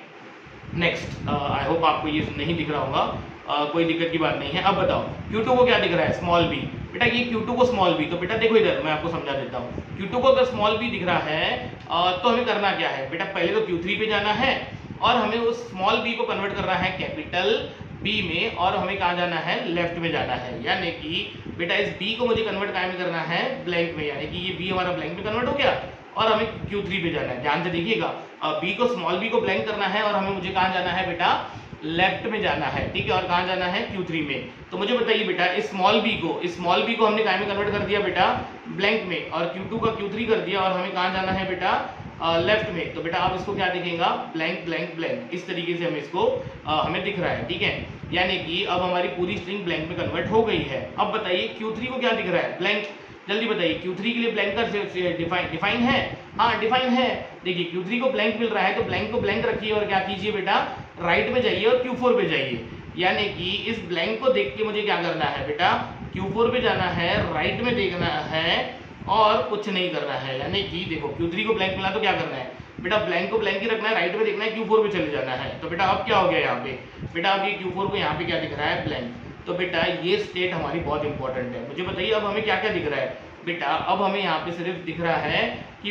नेक्स्ट, आई होप आपको ये नहीं दिख रहा होगा, कोई दिक्कत की बात नहीं है। अब बताओ Q2 को क्या दिख रहा है, स्मॉल b। बेटा ये Q2 को स्मॉल b, तो बेटा देखो इधर मैं आपको समझा देता हूँ। Q2 को अगर स्मॉल b दिख रहा है तो हमें करना क्या है बेटा, पहले तो Q3 पे जाना है और हमें उस स्मॉल b को कन्वर्ट करना है कैपिटल B में, और हमें कहाँ जाना है, लेफ्ट में जाना है। यानी कि बेटा इस b को मुझे कन्वर्ट कहाँ में करना है, ब्लैंक में। यानी कि ये b हमारा ब्लैंक में कन्वर्ट हो गया और हमें Q3 पे जाना है। ध्यान से देखिएगा, b को स्मॉल b को ब्लैंक करना है और हमें मुझे कहाँ जाना है बेटा, लेफ्ट में जाना है। ठीक है, और कहाँ जाना है, Q3 में। तो मुझे बताइए बेटा इस स्मॉल b को हमने कहाँ में कन्वर्ट कर दिया बेटा, ब्लैंक में, और Q2 का Q3 कर दिया, और हमें कहाँ जाना है बेटा, लेफ्ट में। तो बेटा आप इसको क्या दिखेगा, ब्लैंक ब्लैंक ब्लैंक, इस तरीके से हमें इसको हमें दिख रहा है। ठीक है, यानी कि अब हमारी पूरी स्ट्रिंग ब्लैंक में कन्वर्ट हो गई है। अब बताइए Q3 को क्या दिख रहा है, ब्लैंक। जल्दी बताइए Q3 के लिए ब्लैंक कर डिफाइन है? हाँ डिफाइन है। देखिए Q3 को ब्लैंक मिल रहा है तो ब्लैंक को ब्लैंक रखिए और क्या कीजिए बेटा, राइट में जाइए और Q4 पे जाइए। यानी कि इस ब्लैंक को देख के मुझे क्या करना है बेटा, Q4 पे जाना है, राइट में देखना है और कुछ नहीं करना है। यानी कि देखो Q3 को ब्लैंक मिला तो क्या करना है बेटा, ब्लैंक को ब्लैंक ही रखना है, राइट में देखना है, Q4 पे चले जाना है। तो बेटा अब क्या हो गया यहाँ पे बेटा, अब ये Q4 को यहाँ पे क्या दिख रहा है, ब्लैंक। तो बेटा ये स्टेट हमारी बहुत इंपॉर्टेंट है। मुझे बताइए अब हमें क्या क्या दिख रहा है बेटा, अब हमें यहाँ पे सिर्फ दिख रहा है कि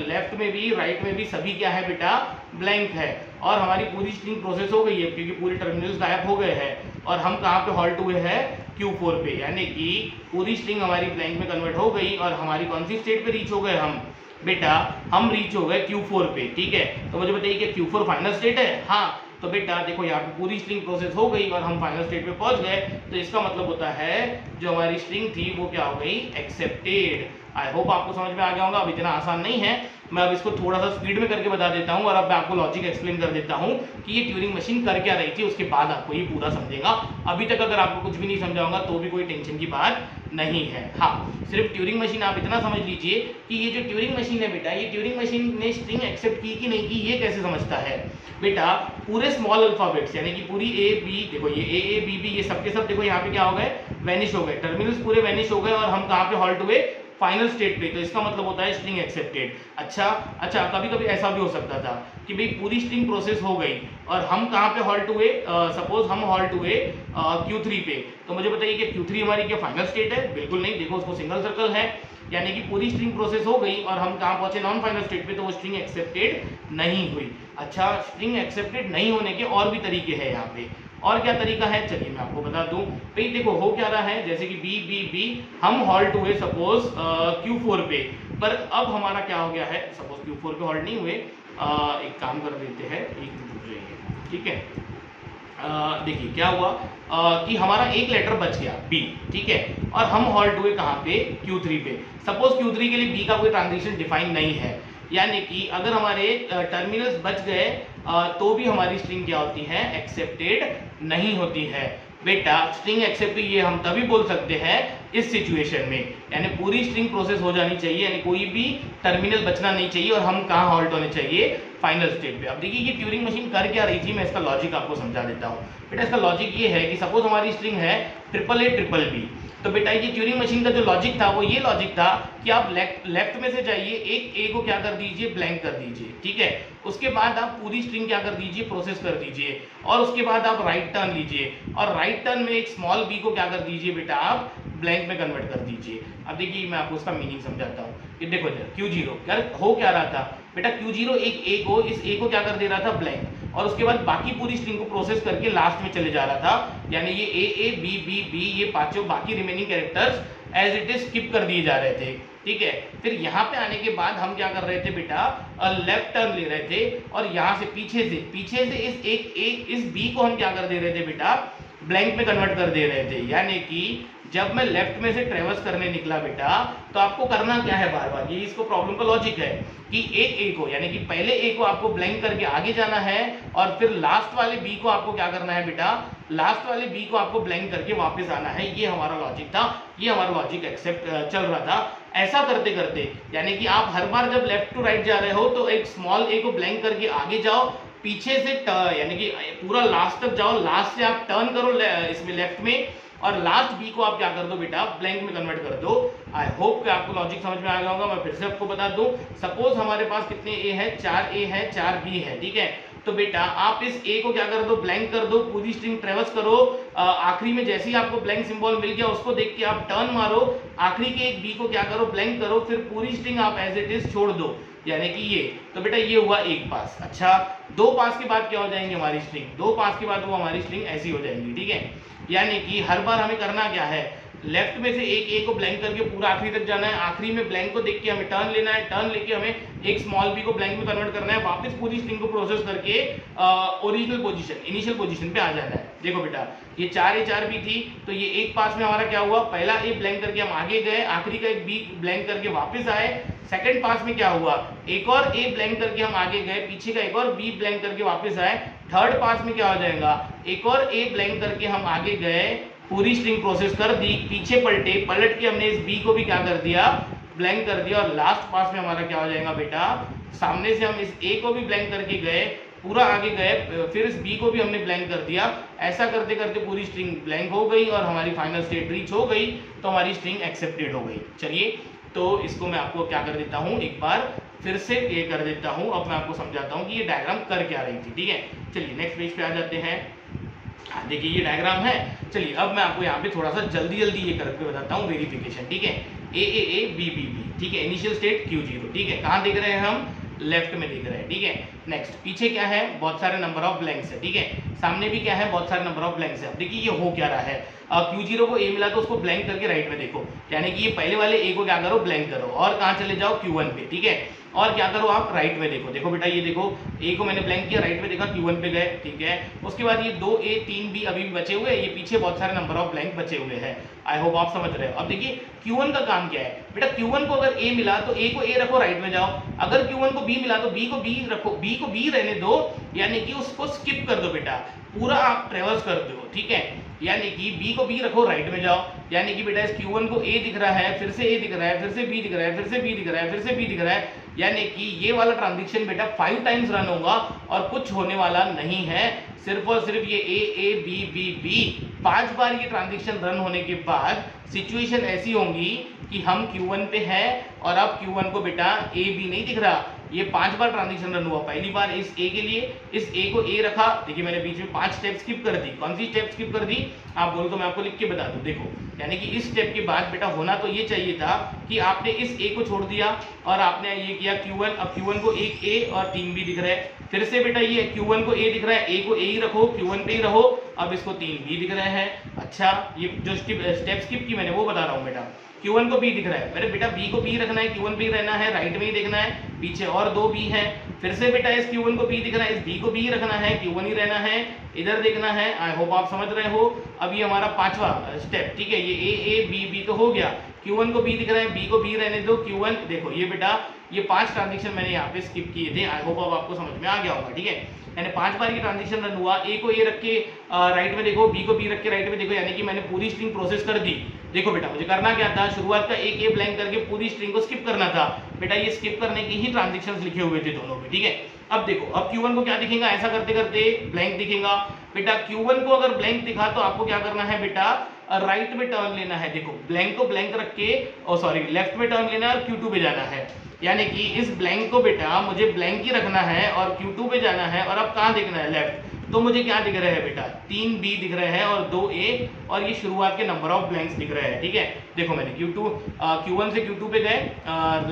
लेफ्ट में भी राइट में भी सभी क्या है बेटा, ब्लैंक है। और हमारी पूरी स्ट्रिंग प्रोसेस हो गई है क्योंकि पूरे टर्मिनल्स गायब हो गए हैं और हम कहाँ पे हॉल्ट हुए हैं, Q4 पे। यानी कि पूरी स्ट्रिंग हमारी ब्लैंक में कन्वर्ट हो गई और हमारी कौन सी स्टेट पे रीच हो गए हम बेटा, हम रीच हो गए Q4 पे। ठीक है, तो मुझे बताइए कि Q4 फाइनल स्टेट है? हाँ। तो बेटा देखो यहाँ पे पूरी स्ट्रिंग प्रोसेस हो गई और हम फाइनल स्टेट पे पहुंच गए। तो इसका मतलब होता है जो हमारी स्ट्रिंग थी वो क्या हो गई, एक्सेप्टेड। आई होप आपको समझ में आ गया होगा। अब इतना आसान नहीं है, मैं अब इसको थोड़ा सा स्पीड में करके बता देता हूँ और अब मैं आपको लॉजिक एक्सप्लेन कर देता हूँ कि ये ट्यूरिंग मशीन कर क्या रही थी, उसके बाद आपको ये पूरा समझेगा। अभी तक अगर आपको कुछ भी नहीं समझा होगा तो भी कोई टेंशन की बात नहीं है। हाँ, सिर्फ ट्यूरिंग मशीन आप इतना समझ लीजिए कि ये जो ट्यूरिंग मशीन है बेटा, ये ट्यूरिंग मशीन ने स्ट्रिंग एक्सेप्ट की कि नहीं की ये कैसे समझता है बेटा, पूरे स्मॉल अल्फाबेट्स यानी कि पूरी ए बी, देखो ये ए बी बी ये सबके सब देखो यहाँ पे क्या हो गए, वैनिश हो गए, टर्मिनल्स पूरे वैनिश हो गए और हम कहाँ पे हॉल्ट हुए, फाइनल स्टेट पे। तो इसका मतलब होता है स्ट्रिंग एक्सेप्टेड। अच्छा कभी कभी ऐसा भी हो सकता था कि भाई पूरी स्ट्रिंग प्रोसेस हो गई और हम कहाँ पे हॉल्ट हुए, सपोज हम हॉल्ट हुए Q3 पे। तो मुझे बताइए कि Q3 हमारी क्या फाइनल स्टेट है? बिल्कुल नहीं। देखो उसको सिंगल सर्कल है, यानी कि पूरी स्ट्रिंग प्रोसेस हो गई और हम कहाँ पहुंचे, नॉन फाइनल स्टेट पे। तो वो स्ट्रिंग एक्सेप्टेड नहीं हुई। अच्छा, स्ट्रिंग एक्सेप्टेड नहीं होने के और भी तरीके हैं यहाँ पे। और क्या तरीका है, चलिए मैं आपको बता दूं। भाई देखो हो क्या रहा है, जैसे कि बी बी बी हम हॉल्ट हुए सपोज Q4 पे, पर अब हमारा क्या हो गया है, सपोज Q4 पे हॉल्ट नहीं हुए, एक काम कर देते हैं, एक मिनट रुक जाइए, ठीक है। देखिए क्या हुआ कि हमारा एक लेटर बच गया B, ठीक है, और हम हॉल्ट हुए कहाँ पे, Q3 पे। सपोज Q3 के लिए B का कोई ट्रांजिशन डिफाइन नहीं है, यानी कि अगर हमारे टर्मिनल्स बच गए तो भी हमारी स्ट्रिंग क्या होती है, एक्सेप्टेड नहीं होती है बेटा। स्ट्रिंग एक्सेप्टेड ये हम तभी बोल सकते हैं इस सिचुएशन में, यानी पूरी स्ट्रिंग प्रोसेस हो जानी चाहिए, यानी कोई भी टर्मिनल बचना नहीं चाहिए और हम कहाँ हॉल्ट होने चाहिए, फाइनल स्टेट पे। अब देखिए ये ट्यूरिंग मशीन कर क्या रही थी, मैं इसका लॉजिक आपको समझा देता हूँ बेटा। इसका लॉजिक ये है कि सपोज हमारी स्ट्रिंग है A B, तो बेटा ये ट्यूरिंग मशीन का जो लॉजिक था वो ये लॉजिक था कि आप लेफ्ट में से जाइए, एक ए को क्या कर दीजिए, ब्लैंक कर दीजिए, ठीक है। उसके बाद आप पूरी स्ट्रिंग क्या कर दीजिए, प्रोसेस कर दीजिए, और उसके बाद आप राइट टर्न लीजिए और राइट टर्न में एक स्मॉल बी को क्या कर दीजिए बेटा, आप ब्लैंक में कन्वर्ट कर दीजिए। अब देखिए मैं आपको उसका मीनिंग समझाता हूँ कि देखो Q0 यार हो क्या रहा था बेटा, Q0 एक ए को, इस ए को क्या कर दे रहा था, ब्लैंक, और उसके बाद बाकी पूरी स्ट्रिंग को प्रोसेस करके लास्ट में चले जा रहा था, यानी ये ए बी बी बी ये पांचों बाकी remaining characters as it is skip कर दिए जा रहे थे, ठीक है। फिर यहाँ पे आने के बाद हम क्या कर रहे थे बेटा, लेफ्ट टर्न ले रहे थे और यहाँ से पीछे से इस बी को हम क्या कर दे रहे थे बेटा, ब्लैंक में कन्वर्ट कर दे रहे थे। यानी कि जब मैं लेफ्ट में से ट्रेवर्स करने निकला बेटा, तो आपको करना क्या है, बार बार ये इसको प्रॉब्लम का लॉजिक है कि एक ए को, यानी कि पहले ए को आपको ब्लैंक करके आगे जाना है और फिर लास्ट वाले बी को आपको क्या करना है बेटा, लास्ट वाले बी को आपको ब्लैंक करके वापस आना है। ये हमारा लॉजिक था, ये हमारा लॉजिक एक्सेप्ट चल रहा था। ऐसा करते करते यानी कि आप हर बार जब लेफ्ट टू राइट जा रहे हो तो एक स्मॉल ए को ब्लैंक करके आगे जाओ, पीछे से यानी कि पूरा लास्ट तक जाओ, लास्ट से आप टर्न करो इसमें लेफ्ट में, और लास्ट बी को आप क्या कर दो बेटा, ब्लैंक में कन्वर्ट कर दो। आई होप कि आपको लॉजिक समझ में आ गया होगा। मैं फिर से आपको बता दूं, सपोज हमारे पास कितने ए है, 4 ए है 4 बी है, ठीक है। तो बेटा आप इस ए को क्या कर दो, ब्लैंक कर दो, पूरी स्ट्रिंग ट्रेवर्स करो, आखिरी में जैसे ही आपको ब्लैंक सिंबल मिल गया उसको देख के आप टर्न मारो, आखिरी के एक बी को क्या करो, ब्लैंक करो, फिर पूरी स्ट्रिंग आप एज इट इज छोड़ दो, यानी कि ये। तो बेटा ये हुआ एक पास। अच्छा, 2 पास के बाद क्या हो जाएंगे हमारी स्ट्रिंग, 2 पास के बाद वो हमारी स्ट्रिंग ऐसी हो जाएंगी, ठीक है। यानी कि हर बार हमें करना क्या है, लेफ्ट में से एक ए को ब्लैंक करके पूरा आखिरी तक जाना है, आखिरी में ब्लैंक को देख के हमें टर्न लेना है, टर्न लेके हमें एक स्मॉल बी को ब्लैंक में कन्वर्ट करना है, वापस पूरी स्ट्रिंग को प्रोसेस करके ओरिजिनल पोजीशन, इनिशियल पोजीशन पे आ जाना है। देखो बेटा ये 4 ए 4 बी थी, तो ये एक पास में हमारा क्या हुआ, पहला ए ब्लैंक करके हम आगे गए, आखिरी का एक बी ब्लैंक करके वापस आए। सेकंड पास में क्या हुआ, एक और ए ब्लैंक करके हम आगे गए, पीछे का एक और बी ब्लैंक करके वापस आए। थर्ड पास में क्या हो जाएगा, एक और ए ब्लैंक करके हम आगे गए पूरी स्ट्रिंग प्रोसेस कर दी, पीछे पलट के हमने इस बी को भी क्या कर दिया, ब्लैंक कर दिया, और लास्ट पास में हमारा क्या हो जाएगा बेटा, सामने से हम इस ए को भी ब्लैंक करके गए, पूरा आगे गए, फिर इस बी को भी हमने ब्लैंक कर दिया। ऐसा करते करते पूरी स्ट्रिंग ब्लैंक हो गई और हमारी फाइनल स्टेट रीच हो गई, तो हमारी स्ट्रिंग एक्सेप्टेड हो गई। चलिए, तो इसको मैं आपको क्या कर देता हूँ, एक बार फिर से ये कर देता हूँ। अब मैं आपको समझाता हूँ कि ये डायग्राम कर क्या रही थी। ठीक है, चलिए नेक्स्ट पेज पे आ जाते हैं। देखिए ये डायग्राम है। चलिए अब मैं आपको यहाँ पे थोड़ा सा जल्दी ये करके बताता हूँ वेरिफिकेशन। ठीक है, ए बी बी बी, ठीक है, इनिशियल स्टेट Q0, ठीक है, कहाँ देख रहे हैं हम, लेफ्ट में दिख रहा है। ठीक है, नेक्स्ट पीछे क्या है, बहुत सारे नंबर ऑफ ब्लैंक्स है। ठीक है, सामने भी क्या है, बहुत सारे नंबर ऑफ ब्लैंक्स है। अब देखिए ये हो क्या रहा है, Q0 को A मिला तो उसको ब्लैंक करके राइट में देखो, यानी कि ये पहले वाले A को क्या करो, ब्लैंक करो, और कहाँ चले जाओ, Q1 पे। ठीक है, और क्या करो आप, राइट में देखो। देखो बेटा, ये देखो A को मैंने ब्लैंक किया, राइट में देखा, Q1 पे गए। ठीक है, उसके बाद ये 2A 3B अभी भी बचे हुए हैं, ये पीछे बहुत सारे नंबर ऑफ ब्लैंक बचे हुए हैं। आई होप आप समझ रहे हो। अब देखिए Q1 का काम क्या है बेटा, Q1 को अगर A मिला तो A को A रखो, राइट में जाओ। अगर Q1 को B मिला तो B को B रखो, B को B रहने दो, यानी कि उसको स्किप कर दो बेटा, पूरा आप ट्रेवर्स कर दो। ठीक है, यानी कि B को B रखो, राइट में जाओ, यानी कि बेटा इस Q1 को A दिख रहा है, फिर से A दिख रहा है, फिर से B दिख रहा है, फिर से B दिख रहा है, फिर से B दिख रहा है, यानी कि ये वाला ट्रांजिशन बेटा 5 टाइम्स रन होगा और कुछ होने वाला नहीं है। सिर्फ और सिर्फ ये A B B B 5 बार ये ट्रांजिशन रन होने के बाद सिचुएशन ऐसी होंगी कि हम Q1 पे है और अब Q1 को बेटा A B नहीं दिख रहा। ये 5 बार ट्रांजिशन रन हुआ। पहली बार इस A के लिए, इस A को A रखा, देखिए मैंने बीच में 5 स्टेप स्किप कर दी। कौन सी स्टेप स्किप कर दी, आप बोलो तो मैं आपको लिख के बता दूं। देखो, यानी कि इस स्टेप के बाद बेटा होना तो ये चाहिए था कि आपने इस A को छोड़ दिया और आपने ये किया Q1। अब Q1 को एक A और 3 B दिख रहा है, फिर से बेटा ये Q1 को A दिख रहा है, A को A ही रखो, Q1 पे ही रहो, अब इसको 3 B दिख रहे हैं। अच्छा, ये जो स्टेप स्किप की मैंने वो बता रहा हूँ बेटा। Q1 को B दिख रहा है, मेरे बेटा B को B रखना है, Q1 पे ही रहना है, राइट में ही देखना है, पीछे और 2 B है। फिर से बेटा इस Q1 को B दिख रहा है, इस B को B रखना है, Q1 ही रहना है, इधर देखना है। आई होप आप समझ रहे हो। अब ये हमारा 5वां स्टेप। ठीक है, ये A B B तो हो गया, Q1 को B दिख रहा है, B को B रहने दो, Q1 देखो, ये बेटा ये 5 ट्रांजिशन मैंने यहाँ पे स्किप किए थे। आई होप अब आपको समझ में आ गया होगा। ठीक है, यानी 5 बार ये ट्रांजिशन रन हुआ। A को A रख के राइट में देखो, B को B रख के राइट में देखो, यानी कि मैंने पूरी स्ट्रिंग प्रोसेस कर दी। देखो बेटा, मुझे करना क्या था, शुरुआत का एक A ब्लैंक करके पूरी स्ट्रिंग को स्किप करना था। बेटा ये स्किप करने के ही ट्रांजिशंस लिखे हुए थे दोनों में। ठीक है, अब देखो, अब Q1 को क्या दिखेगा, ऐसा करते करते ब्लैंक दिखेगा। बेटा Q1 को अगर ब्लैंक दिखा तो आपको क्या करना है बेटा, राइट में टर्न लेना है। देखो ब्लैंक को ब्लैंक रख के, लेफ्ट में टर्न लेना है और Q2 पे जाना है। यानी कि इस ब्लैंक को बेटा मुझे ब्लैंक ही रखना है और Q2 पे जाना है। और अब कहाँ देखना है, लेफ्ट। तो मुझे क्या दिख रहा है बेटा, 3 B दिख रहे हैं और 2 A, और ये शुरुआत के नंबर ऑफ ब्लैंक्स दिख रहे हैं। ठीक है, देखो मैंने Q1 से Q2 पे गए,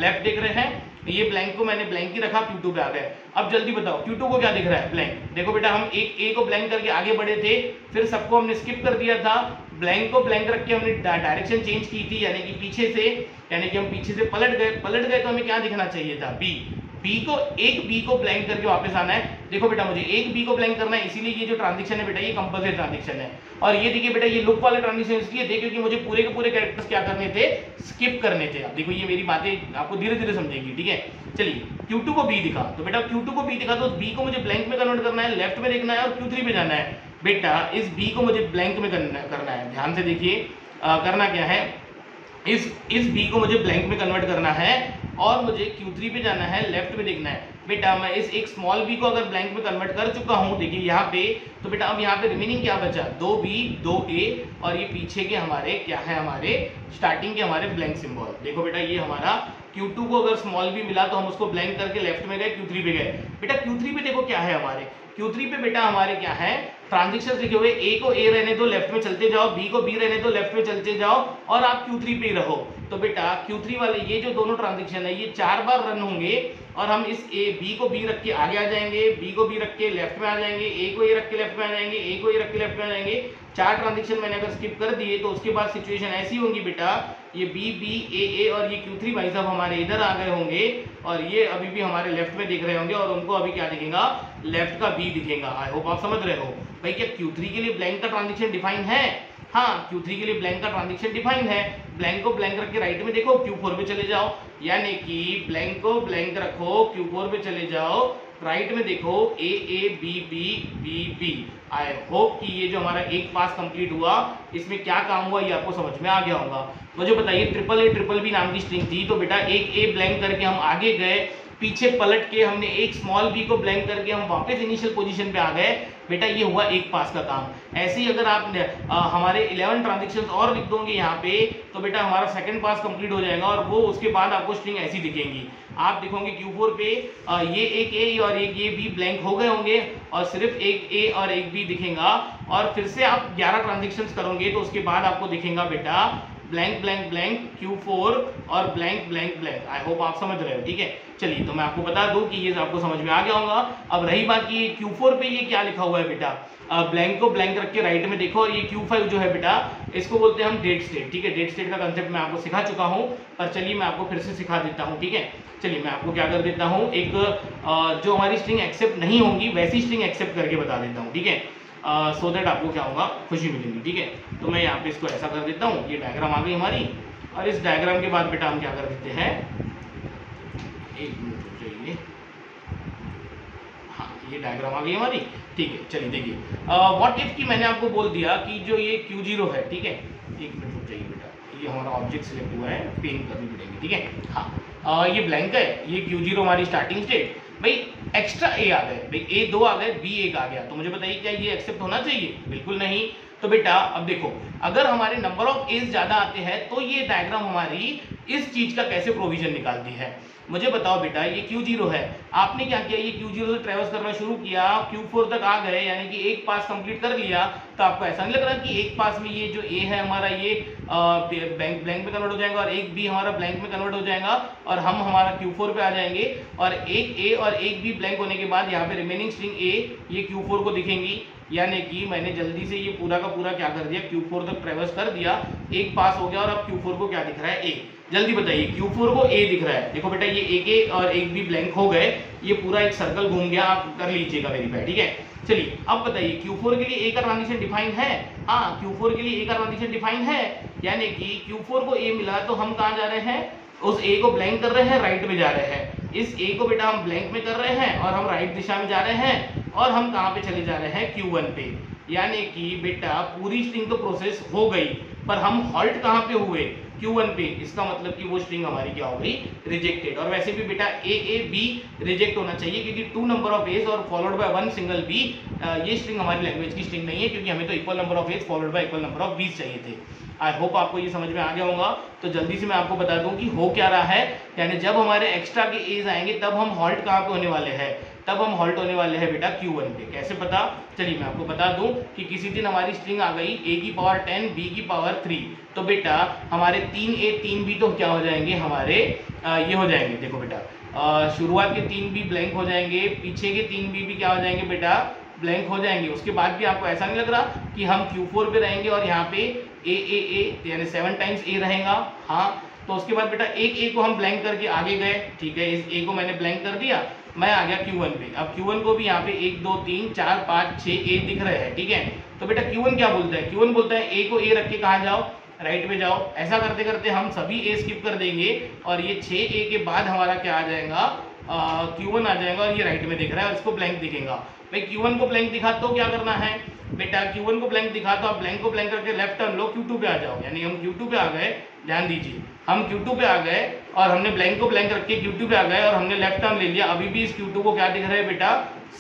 लेफ्ट देख रहे हैं, ये ब्लैंक को मैंने ब्लैंक ही रखा, Q2 पे आ गए। अब जल्दी बताओ Q2 को क्या दिख रहा है, ब्लैंक। देखो बेटा, हम एक A को ब्लैंक करके आगे बढ़े थे, फिर सबको हमने स्किप कर दिया था, ब्लैंक को ब्लैंक रख के हमने डायरेक्शन चेंज की थी, यानी कि पीछे से, यानी कि हम पीछे से पलट गए तो हमें क्या दिखना चाहिए था, B को ब्लैंक करके वापस आना है। देखो बेटा, मुझे एक B को ब्लैंक करना है, इसीलिए ये जो ट्रांजिशन है बेटा ये कंपल्सरी ट्रांजिशन है। और ये देखिए बेटा, ये लुक वाले ट्रांजिशन इसलिए थे क्योंकि मुझे पूरे के पूरे कैरेक्टर्स क्या करने थे, स्किप करने थे। अब देखो ये मेरी बातें आपको धीरे धीरे समझेंगी। ठीक है, चलिए Q2 को B दिखा, तो बेटा Q2 को B दिखा तो B को मुझे ब्लैंक में कन्वर्ट करना है, लेफ्ट में देखना है और Q3 पे जाना है। बेटा इस B को मुझे ब्लैंक में करना है, ध्यान से देखिए करना क्या है, इस B को मुझे ब्लैंक में कन्वर्ट करना है और मुझे Q3 पे जाना है, लेफ्ट में देखना है। बेटा मैं इस एक स्मॉल b को अगर ब्लैंक में कन्वर्ट कर चुका हूं, देखिए यहाँ पे, तो बेटा अब यहाँ पे रिमेनिंग क्या बचा, 2b 2a और ये पीछे के हमारे क्या है, हमारे स्टार्टिंग के हमारे ब्लैंक सिंबल। देखो बेटा ये हमारा Q2 को अगर स्मॉल b मिला तो हम उसको ब्लैंक करके लेफ्ट में गए, Q3 पे गए। बेटा Q3 पे देखो क्या है हमारे, Q3 पे बेटा हमारे क्या है, ट्रांजिशंस लिखे हुए, A को A रहने दो, लेफ्ट में चलते जाओ, B को B रहने दो, लेफ्ट में चलते जाओ और आप Q3 पे ही रहो। तो बेटा Q3 वाले ये जो दोनों ट्रांजिशन है ये 4 बार रन होंगे और हम इस B को B रख के आगे आ जाएंगे, B को B रख के लेफ्ट में आ जाएंगे, A को A रख के लेफ्ट में आ जाएंगे, A को A रख के लेफ्ट में आ जाएंगे। 4 ट्रांजिशन मैंने अगर स्किप कर दिए तो उसके बाद सिचुएशन ऐसी होंगी बेटा, ये B B A A और ये Q3 भाई साहब हमारे इधर आ गए होंगे और ये अभी भी हमारे लेफ्ट में दिख रहे होंगे और उनको अभी क्या दिखेगा, लेफ्ट का B दिखेगा। आई होप आप समझ रहे हो भाई। क्या Q3 के लिए ब्लैंक का ट्रांजिशन डिफाइन है? हाँ, Q3 के लिए ब्लैंक का ट्रांजिशन डिफाइन है। ब्लैंक को ब्लैंक रख के राइट में देखो, Q4 पे चले जाओ, यानी कि ब्लैंक को ब्लैंक रखो, Q4 पे चले जाओ, राइट में देखो A A B B B B. I hope कि ये जो हमारा एक पास कंप्लीट हुआ इसमें क्या काम हुआ ये आपको समझ में आ गया होगा। मुझे बताइए ट्रिपल बी नाम की स्ट्रिंग थी, तो बेटा एक ए ब्लैंक करके हम आगे गए, पीछे पलट के हमने एक स्मॉल बी को ब्लैंक करके हम वापस इनिशियल पोजीशन पे आ गए, बेटा ये हुआ एक पास का काम। ऐसे ही अगर आप हमारे 11 ट्रांजेक्शंस और लिख दोगे यहाँ पे तो बेटा हमारा सेकंड पास कंप्लीट हो जाएगा और वो उसके बाद आपको स्ट्रिंग ऐसी दिखेंगी। आप देखोगे Q4 पे ये एक ए और एक ये बी ब्लैंक हो गए होंगे और सिर्फ एक ए और एक बी दिखेगा, और फिर से आप 11 ट्रांजेक्शंस करोगे तो उसके बाद आपको दिखेगा बेटा ब्लैंक ब्लैंक ब्लैंक Q4 और blank blank blank. I hope आप समझ रहे हो, ठीक है। चलिए तो मैं आपको बता दूं कि ये आपको समझ में आ गया होगा। अब रही बात कि Q4 पे ये क्या लिखा हुआ है बेटा, ब्लैंक को ब्लैंक रख के राइट में देखो, और ये Q5 जो है बेटा इसको बोलते हैं हम डेट स्टेट, ठीक है। डेट स्टेट का कंसेप्ट मैं आपको सिखा चुका हूँ, पर चलिए मैं आपको फिर से सिखा देता हूँ, ठीक है। चलिए मैं आपको क्या कर देता हूँ, एक जो हमारी स्ट्रिंग एक्सेप्ट नहीं होंगी वैसी स्ट्रिंग एक्सेप्ट करके बता देता हूँ, ठीक है। सो दैट आपको क्या होगा, खुशी मिलेगी, ठीक है। तो मैं यहाँ पे इसको ऐसा कर देता हूँ, ये डायग्राम आ गई हमारी, और इस डायग्राम के बाद बेटा हम क्या कर देते हैं, एक मिनट रुक जाइए, हाँ ये डायग्राम आ गई हमारी, ठीक है। चलिए देखिए व्हाट इफ की मैंने आपको बोल दिया कि जो ये Q0 है, ठीक है, एक मिनट रुक जाइए बेटा, ये हमारा ऑब्जेक्ट सिलेक्ट हुआ है, पेन करनी पड़ेगी, ठीक है। हाँ ये ब्लैंक है, ये Q0 हमारी स्टार्टिंग स्टेट, भाई एक्स्ट्रा ए आ गए, भाई ए 2 आ गए, बी 1 आ गया, तो मुझे बताइए क्या ये एक्सेप्ट होना चाहिए, बिल्कुल नहीं। तो बेटा अब देखो अगर हमारे नंबर ऑफ एज ज्यादा आते हैं तो ये डायग्राम हमारी इस चीज का कैसे प्रोविजन निकालती है, मुझे बताओ बेटा। ये Q0 है, आपने क्या किया, ये Q0 से ट्रेवल्स करना शुरू किया, Q4 तक आ गए, यानी कि एक पास कंप्लीट कर लिया, तो आपको ऐसा नहीं लग रहा कि एक पास में ये जो ए है हमारा ये ब्लैंक में कन्वर्ट हो जाएगा और एक बी हमारा ब्लैंक में कन्वर्ट हो जाएगा और हम हमारा Q4 पे आ जाएंगे, और एक ए और एक बी ब्लैंक होने के बाद यहाँ पे रिमेनिंग स्ट्रिंग ए ये Q4 को दिखेंगी, यानी कि मैंने जल्दी से ये पूरा का पूरा क्या कर दिया, Q4 तक ट्रेवल्स कर दिया, एक पास हो गया, और अब Q4 को क्या दिख रहा है, ए। जल्दी बताइए Q4 को ए दिख रहा है, देखो बेटा ये एक ए और एक बी ब्लैंक हो गए, ये पूरा एक सर्कल घूम गया, आप कर लीजिएगा वेरीफाई, ठीक है। चलिए अब बताइए Q4 के लिए ए का ट्रांजिशन डिफाइन है, हाँ Q4 के लिए ए का ट्रांजिशन डिफाइन है, यानी कि Q4 को ए मिला तो हम कहाँ जा रहे हैं, उस ए को ब्लैंक कर रहे हैं, राइट में जा रहे हैं, इस ए को बेटा हम ब्लैंक में कर रहे हैं और हम राइट दिशा में जा रहे हैं, और हम कहाँ पे चले जा रहे हैं, Q1 पे, यानी कि बेटा पूरी स्ट्रिंग तो प्रोसेस हो गई, पर हम हॉल्ट कहाँ पे हुए, Q1 पे, इसका मतलब कि वो स्ट्रिंग हमारी क्या हो गई, रिजेक्टेड। और वैसे भी बेटा ए बी रिजेक्ट होना चाहिए, क्योंकि 2 नंबर ऑफ एज और फॉलोड बाय 1 सिंगल बी, ये स्ट्रिंग हमारी लैंग्वेज की स्ट्रिंग नहीं है, क्योंकि हमें तो equal number of a's followed by equal number of b's चाहिए थे। आई होप आपको ये समझ में आ गया होगा। तो जल्दी से मैं आपको बता दूं कि हो क्या रहा है, यानी जब हमारे एक्स्ट्रा के एज आएंगे तब हम हॉल्ट कहाँ पे होने वाले हैं, तब हम हॉल्ट होने वाले हैं बेटा Q1 पे। कैसे पता, चलिए मैं आपको बता दूं कि किसी दिन हमारी स्ट्रिंग आ गई a की पावर 10 b की पावर 3, तो बेटा हमारे 3a 3b तो क्या हो जाएंगे हमारे ये हो जाएंगे, देखो बेटा शुरुआत के 3b ब्लैंक हो जाएंगे, पीछे के 3b भी क्या हो जाएंगे बेटा ब्लैंक हो जाएंगे। उसके बाद भी आपको ऐसा नहीं लग रहा कि हम Q4 पे रहेंगे और यहाँ पे a यानी 7 टाइम्स a रहेगा, हाँ। तो उसके बाद बेटा एक ए को हम ब्लैंक करके आगे गए, ठीक है, इस ए को मैंने ब्लैंक कर दिया, मैं आ गया Q1 पे। अब Q1 को भी यहाँ पे 1 2 3 4 5 6 ए दिख रहे हैं, ठीक है। तो बेटा Q1 क्या बोलता है, Q1 बोलता है ए को ए रख के कहाँ जाओ, राइट में जाओ। ऐसा करते करते हम सभी ए स्किप कर देंगे और ये 6 ए के बाद हमारा क्या आ जाएगा, Q1 आ जाएगा, और ये राइट में दिख रहा है और इसको ब्लैंक दिखेगा। भाई Q1 को ब्लैंक दिखा तो क्या करना है बेटा, Q1 को ब्लैंक दिखा तो आप ब्लैंक को ब्लैंक करके लेफ्ट टर्न लो, Q2 पे आ जाओ, यानी हम Q2 पे आ गए। ध्यान दीजिए, हम Q2 पे आ गए और हमने ब्लैंक को ब्लैंक रख के Q2 पे आ गए और हमने लेफ्ट टर्न ले लिया। अभी भी इस Q2 को क्या दिख रहे हैं बेटा,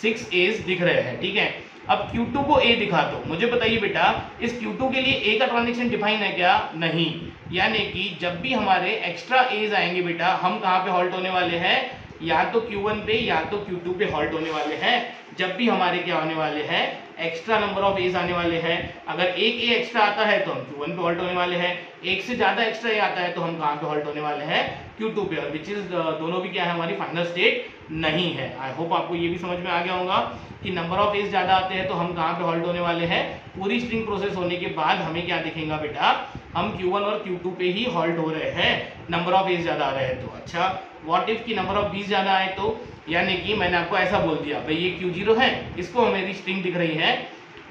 6 एज दिख रहे हैं, ठीक है। अब Q2 को A दिखा दो, मुझे बताइए बेटा इस Q2 के लिए A का ट्रांजेक्शन डिफाइन है क्या, नहीं। यानी कि जब भी हमारे एक्स्ट्रा एज आएंगे बेटा हम कहाँ पे हॉल्ट होने वाले हैं, या तो Q1 पे या तो Q2 पे हॉल्ट होने वाले हैं। जब भी हमारे क्या होने वाले हैं, एक्स्ट्रा नंबर ऑफ एज आने वाले हैं। अगर एक ए एक्स्ट्रा आता है तो हम Q1 पे हॉल्ट होने वाले हैं, एक से ज्यादा एक्स्ट्रा ए आता है तो हम कहाँ पे हॉल्ट होने वाले हैं, Q2 पे। और विच इज दोनों भी क्या है, हमारी फाइनल स्टेट नहीं है। आई होप आपको ये भी समझ में आ गया होगा कि नंबर ऑफ एज ज्यादा आते हैं तो हम कहाँ पे हॉल्ट होने वाले हैं, पूरी स्ट्रिंग प्रोसेस होने के बाद हमें क्या दिखेगा बेटा, हम Q1 और Q2 पे ही हॉल्ट हो रहे हैं, नंबर ऑफ एज ज्यादा आ रहे हैं तो। अच्छा, व्हाट इफ की नंबर ऑफ बीज ज्यादा आए तो, यानी कि मैंने आपको ऐसा बोल दिया भाई ये Q0 है, इसको हमेरी स्ट्रिंग दिख रही है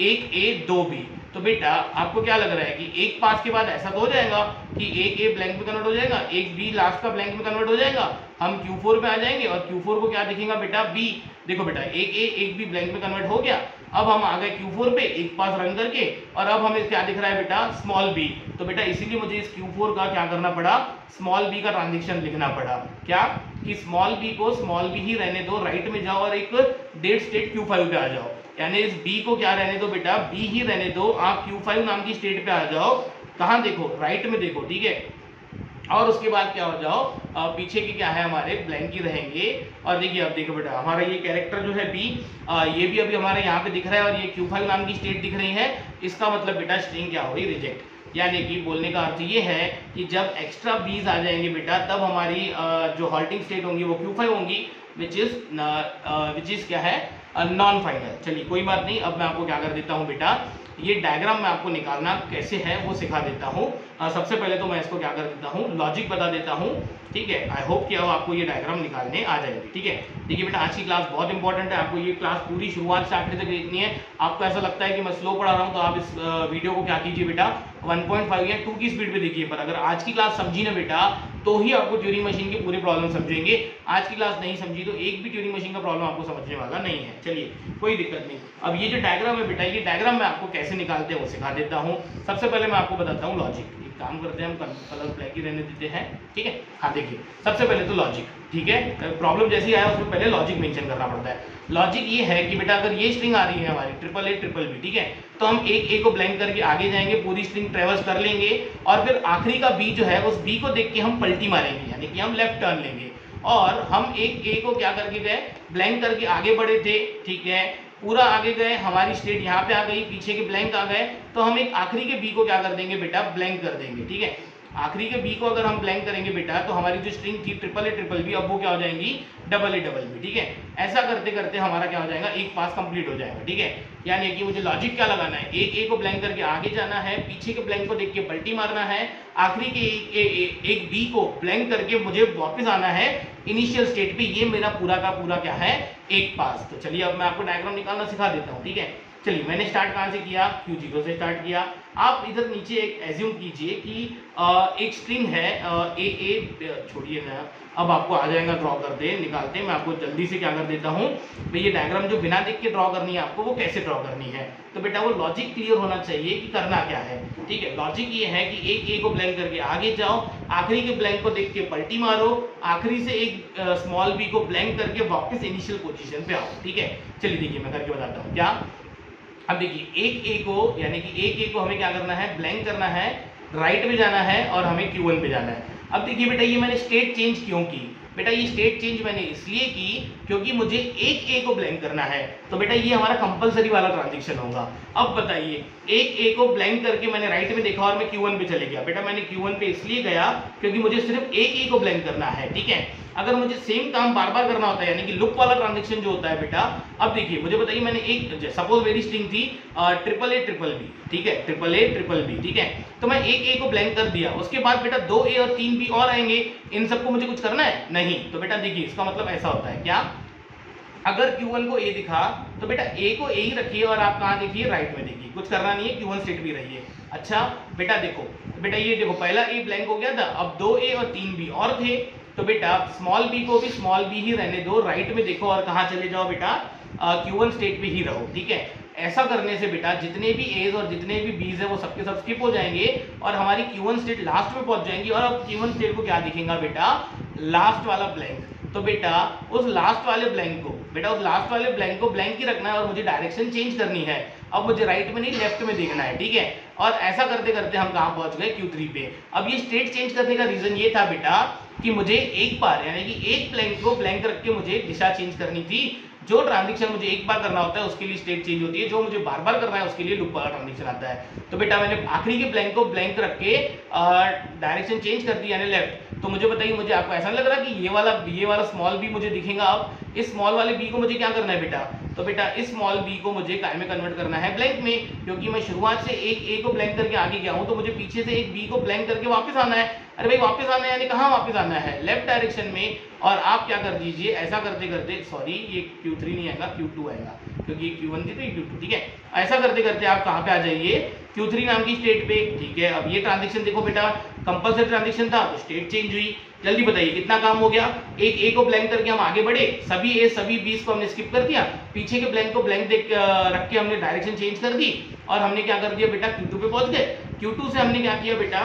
1 A 2 B, तो बेटा आपको क्या लग रहा है कि एक पास के बाद ऐसा तो हो जाएगा कि एक ए ब्लैंक में कन्वर्ट हो जाएगा, एक बी लास्ट का ब्लैंक में कन्वर्ट हो जाएगा, हम Q4 पे आ जाएंगे और Q4 को क्या दिखेगा बेटा बी। देखो बेटा एक ए एक बी ब्लैंक में कन्वर्ट हो गया। अब हम आ गए Q4 पे एक पास रन करके और अब हमें क्या दिख रहा है बेटा स्मॉल बी। तो बेटा इसीलिए मुझे इस Q4 का क्या करना पड़ा, स्मॉल बी का ट्रांजेक्शन लिखना पड़ा। क्या कि स्मॉल बी को स्मॉल बी ही रहने दो, राइट में जाओ और एक डेट स्टेट Q5 पे आ जाओ। यानी इस बी को क्या रहने दो बेटा, बी ही रहने दो, आप Q5 नाम की स्टेट पे आ जाओ। कहाँ देखो, राइट में देखो, ठीक है। और उसके बाद क्या हो जाओ, पीछे के क्या है हमारे ब्लैंक ही रहेंगे। और देखिए अब देखो बेटा हमारा ये कैरेक्टर जो है बी, ये भी अभी हमारे यहाँ पे दिख रहा है और ये Q5 नाम की स्टेट दिख रही है। इसका मतलब बेटा स्ट्रिंग क्या हो रही, रिजेक्ट। यानी कि बोलने का अर्थ ये है कि जब एक्स्ट्रा बीज आ जाएंगे बेटा तब हमारी जो हॉल्टिंग स्टेट होंगी वो Q5 होंगी, विच इज क्या है, नॉन फाइनल। चलिए कोई बात नहीं, अब मैं आपको क्या कर देता हूँ बेटा, ये डायग्राम में आपको निकालना कैसे है वो सिखा देता हूँ। सबसे पहले तो मैं इसको क्या कर देता हूँ, लॉजिक बता देता हूँ, ठीक है। आई होप कि अब आपको ये डायग्राम निकालने आ जाएगी, ठीक है। देखिए बेटा आज की क्लास बहुत इंपॉर्टेंट है, आपको ये क्लास पूरी शुरुआत से आखिर तक देखनी है। आपको ऐसा लगता है कि मैं स्लो पढ़ा रहा हूँ तो आप इस वीडियो को क्या कीजिए बेटा 1.5 या 2 की स्पीड पे देखिए। पर अगर आज की क्लास समझी ना बेटा तो ही आपको ट्यूरिंग मशीन की पूरी प्रॉब्लम समझेंगे। आज की क्लास नहीं समझी तो एक भी ट्यूरिंग मशीन का प्रॉब्लम आपको समझने वाला नहीं है। चलिए कोई दिक्कत नहीं। अब ये जो डायग्राम है बेटा, ये डायग्राम मैं आपको कैसे निकालते हैं वो सिखा देता हूँ। सबसे पहले मैं आपको बताता हूँ लॉजिक। एक काम करते हैं, हम कलर ब्लैक ही रहने देते हैं, ठीक है। हाँ देखिए सबसे पहले तो लॉजिक, ठीक है। प्रॉब्लम जैसी आया उसमें पहले लॉजिक मेंशन करना पड़ता है। लॉजिक ये है कि बेटा अगर ये स्ट्रिंग आ रही है हमारी ट्रिपल ए ट्रिपल बी, ठीक है, तो हम एक ए को ब्लैंक करके आगे जाएंगे, पूरी स्ट्रिंग ट्रेवर्स कर लेंगे और फिर आखिरी का बी जो है उस बी को देख के हम पलटी मारेंगे, यानी कि हम लेफ्ट टर्न लेंगे। और हम एक ए को क्या करके गए, ब्लैंक करके आगे बढ़े थे, ठीक है, पूरा आगे गए, हमारी स्टेट यहाँ पे आ गई, पीछे के ब्लैंक आ गए, तो हम एक आखिरी के बी को क्या कर देंगे बेटा, ब्लैंक कर देंगे, ठीक है। आखिरी के बी को अगर हम ब्लैंक करेंगे बेटा तो हमारी जो स्ट्रिंग थी ट्रिपल ए ट्रिपल बी अब वो क्या हो जाएंगी, डबल ए डबल बी, ठीक है। ऐसा करते करते हमारा क्या हो जाएगा, एक पास कंप्लीट हो जाएगा, ठीक है। यानी कि मुझे लॉजिक क्या लगाना है, एक ए को ब्लैंक करके आगे जाना है, पीछे के ब्लैंक को देख के पलटी मारना है, आखिरी के एक बी को ब्लैंक करके मुझे वापस आना है इनिशियल स्टेट पे। ये मेरा पूरा का पूरा क्या है, एक पास। तो चलिए अब मैं आपको डायग्राम निकालना सिखा देता हूँ, ठीक है। चलिए मैंने स्टार्ट कहाँ से किया, Q0 से स्टार्ट किया। आप इधर नीचे एक एज्यूम कीजिए कि एक स्ट्रिंग है ए छोड़िए ना, अब आपको आ जाएगा ड्रॉ करते निकालते। मैं आपको जल्दी से क्या कर देता हूँ भाई, ये डायग्राम जो बिना देख के ड्रॉ करनी है आपको वो कैसे ड्रॉ करनी है। तो बेटा वो लॉजिक क्लियर होना चाहिए कि करना क्या है, ठीक है। लॉजिक ये है कि एक ए को ब्लैंक करके आगे जाओ, आखिरी के ब्लैंक को देख के पलटी मारो, आखिरी से एक स्मॉल बी को ब्लैंक करके वापस इनिशियल पोजीशन पे आओ, ठीक है। चलिए देखिए मैं करके बताता हूँ क्या। अब देखिए एक ए को, यानी कि एक ए को हमें क्या करना है, ब्लैंक करना है, राइट में जाना है और हमें Q1 पे जाना है। अब देखिए बेटा ये मैंने स्टेट चेंज क्यों की, बेटा ये स्टेट चेंज मैंने इसलिए की क्योंकि मुझे एक ए को ब्लैंक करना है। तो बेटा ये हमारा कंपलसरी वाला ट्रांजेक्शन होगा। अब बताइए एक ए को ब्लैंक करके मैंने राइट में देखा और मैं Q1 पे चले गया। बेटा मैंने Q1 पे इसलिए गया क्योंकि मुझे सिर्फ एक ए को ब्लैंक करना है, ठीक है। अगर मुझे सेम काम बार बार करना होता है, यानी कि लूप वाला ट्रांजेक्शन जो होता है बेटा, अब देखिए मुझे बताइए मैंने एक सपोज मेरी स्ट्रिंग थी ट्रिपल ए ट्रिपल बी, ठीक है, ट्रिपल ए ट्रिपल बी, ठीक है। तो मैं एक ए को ब्लैंक कर दिया, उसके बाद बेटा 2 ए और 3 बी और आएंगे, इन सबको मुझे कुछ करना है नहीं। तो बेटा देखिए इसका मतलब ऐसा होता है क्या, अगर Q1 को ए दिखा तो बेटा ए को ए ही रखिए और आप कहाँ देखिए, राइट में देखिए, कुछ करना नहीं है, Q1 स्टेट भी रहिए। अच्छा बेटा देखो, बेटा ये देखो पहला ए ब्लैंक हो गया था, अब 2 ए और 3 बी और थे, तो बेटा स्मॉल बी को भी स्मॉल बी ही रहने दो, राइट में देखो और कहाँ चले जाओ बेटा, Q1 स्टेट पे ही रहो, ठीक है। ऐसा करने से बेटा जितने भी एज और जितने भी बीज है वो सबके सब स्किप हो जाएंगे और हमारी Q1 स्टेट लास्ट में पहुंच जाएंगी। और अब Q1 स्टेट को क्या दिखेगा बेटा, लास्ट वाला ब्लैंक। तो बेटा उस लास्ट वाले ब्लैंक को, बेटा उस लास्ट वाले ब्लैंक को ब्लैंक ही रखना है और मुझे डायरेक्शन चेंज करनी है। अब मुझे राइट में नहीं लेफ्ट में देखना है, ठीक है। और ऐसा करते करते हम कहाँ पहुंच गए, Q3 पे। अब ये स्टेट चेंज करने का रीजन ये था बेटा कि मुझे एक बार, यानी कि एक ब्लैंक को ब्लैंक रख के मुझे दिशा चेंज करनी थी। जो ट्रांजेक्शन मुझे एक बार करना होता है उसके लिए स्टेट चेंज होती है, जो मुझे बार बार करना है उसके लिए लूप वाला ट्रांजेक्शन आता है। तो बेटा मैंने आखिरी के ब्लैंक को ब्लैंक रख के डायरेक्शन चेंज कर दी, यानी लेफ्ट। तो मुझे बताइए, मुझे आपको ऐसा लग रहा है कि ये वाला स्मॉल बी मुझे दिखेगा। अब इस स्मॉल वाले बी को मुझे क्या करना है बेटा, तो बेटा इस स्मॉल बी को मुझे काय में कन्वर्ट करना है, ब्लैंक में, क्योंकि मैं शुरुआत से एक ए को ब्लैंक करके आगे गया हूं, तो मुझे पीछे से एक बी को ब्लैंक करके वापस आना है। अरे भाई वापस आना है यानी कहाँ वापस आना है, लेफ्ट डायरेक्शन में। और आप क्या कर दीजिए, ऐसा करते करते, सॉरी ये Q3 नहीं आएगा, Q2 आएगा, क्योंकि Q1 थी तो ये Q2, ठीक है। ऐसा करते करते आप कहाँ पे आ जाइए, Q3 नाम की स्टेट पे, ठीक है। अब ये ट्रांजेक्शन देखो बेटा, कंपल्सरी ट्रांजेक्शन था तो स्टेट चेंज हुई। जल्दी बताइए कितना काम हो गया, एक ए को ब्लैंक करके हम आगे बढ़े, सभी ए सभी बीस को हमने स्किप कर दिया, पीछे के ब्लैंक को ब्लैंक देख रख के हमने डायरेक्शन चेंज कर दी, और हमने क्या कर दिया बेटा, Q2 पे पहुंच गए। Q2 से हमने क्या किया बेटा,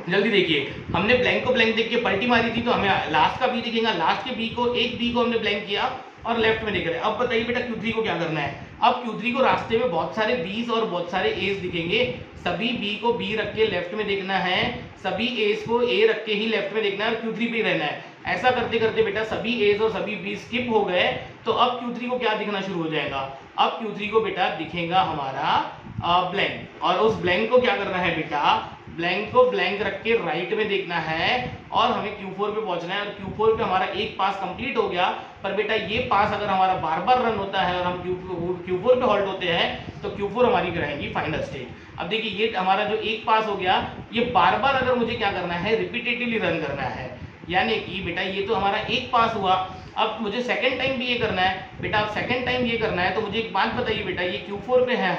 जल्दी देखिए, हमने ब्लैंक को ब्लैंक देख के पलटी मारी थी, तो हमें लास्ट का बी दिखेगा, लास्ट के बी को, एक बी को हमने ब्लैंक किया और लेफ्ट में देख रहे हैं। अब बताइए बेटा Q3 को क्या करना है। अब Q3 को रास्ते में बहुत सारे बीस और बहुत सारे एस दिखेंगे, सभी बी को बी रख के लेफ्ट में देखना है, सभी एस को ए रख के ही लेफ्ट में देखना है, और Q3 पे ही रहना है। ऐसा करते करते बेटा सभी एस और सभी बी स्किप हो गए, तो अब Q3 को क्या दिखना शुरू हो जाएगा, अब Q3 को बेटा दिखेगा हमारा ब्लैंक, और उस ब्लैंक को क्या करना है बेटा, ब्लैंक को ब्लैंक रख के राइट में देखना है, और हमें Q4 पे पहुंचना है, और Q4 पे हमारा एक पास कंप्लीट हो गया। पर बेटा ये पास अगर हमारा बार बार रन होता है और हम Q4 पे हॉल्ट होते हैं, तो Q4 हमारी रहेंगी फाइनल स्टेट। अब देखिए ये हमारा जो एक पास हो गया, ये बार बार अगर मुझे क्या करना है, रिपीटेटिवली रन करना है, यानी कि बेटा ये तो हमारा एक पास हुआ, अब मुझे सेकंड टाइम भी ये करना है बेटा। अब सेकंड टाइम ये करना है तो मुझे एक बात बताइए बेटा, ये Q4 पे है,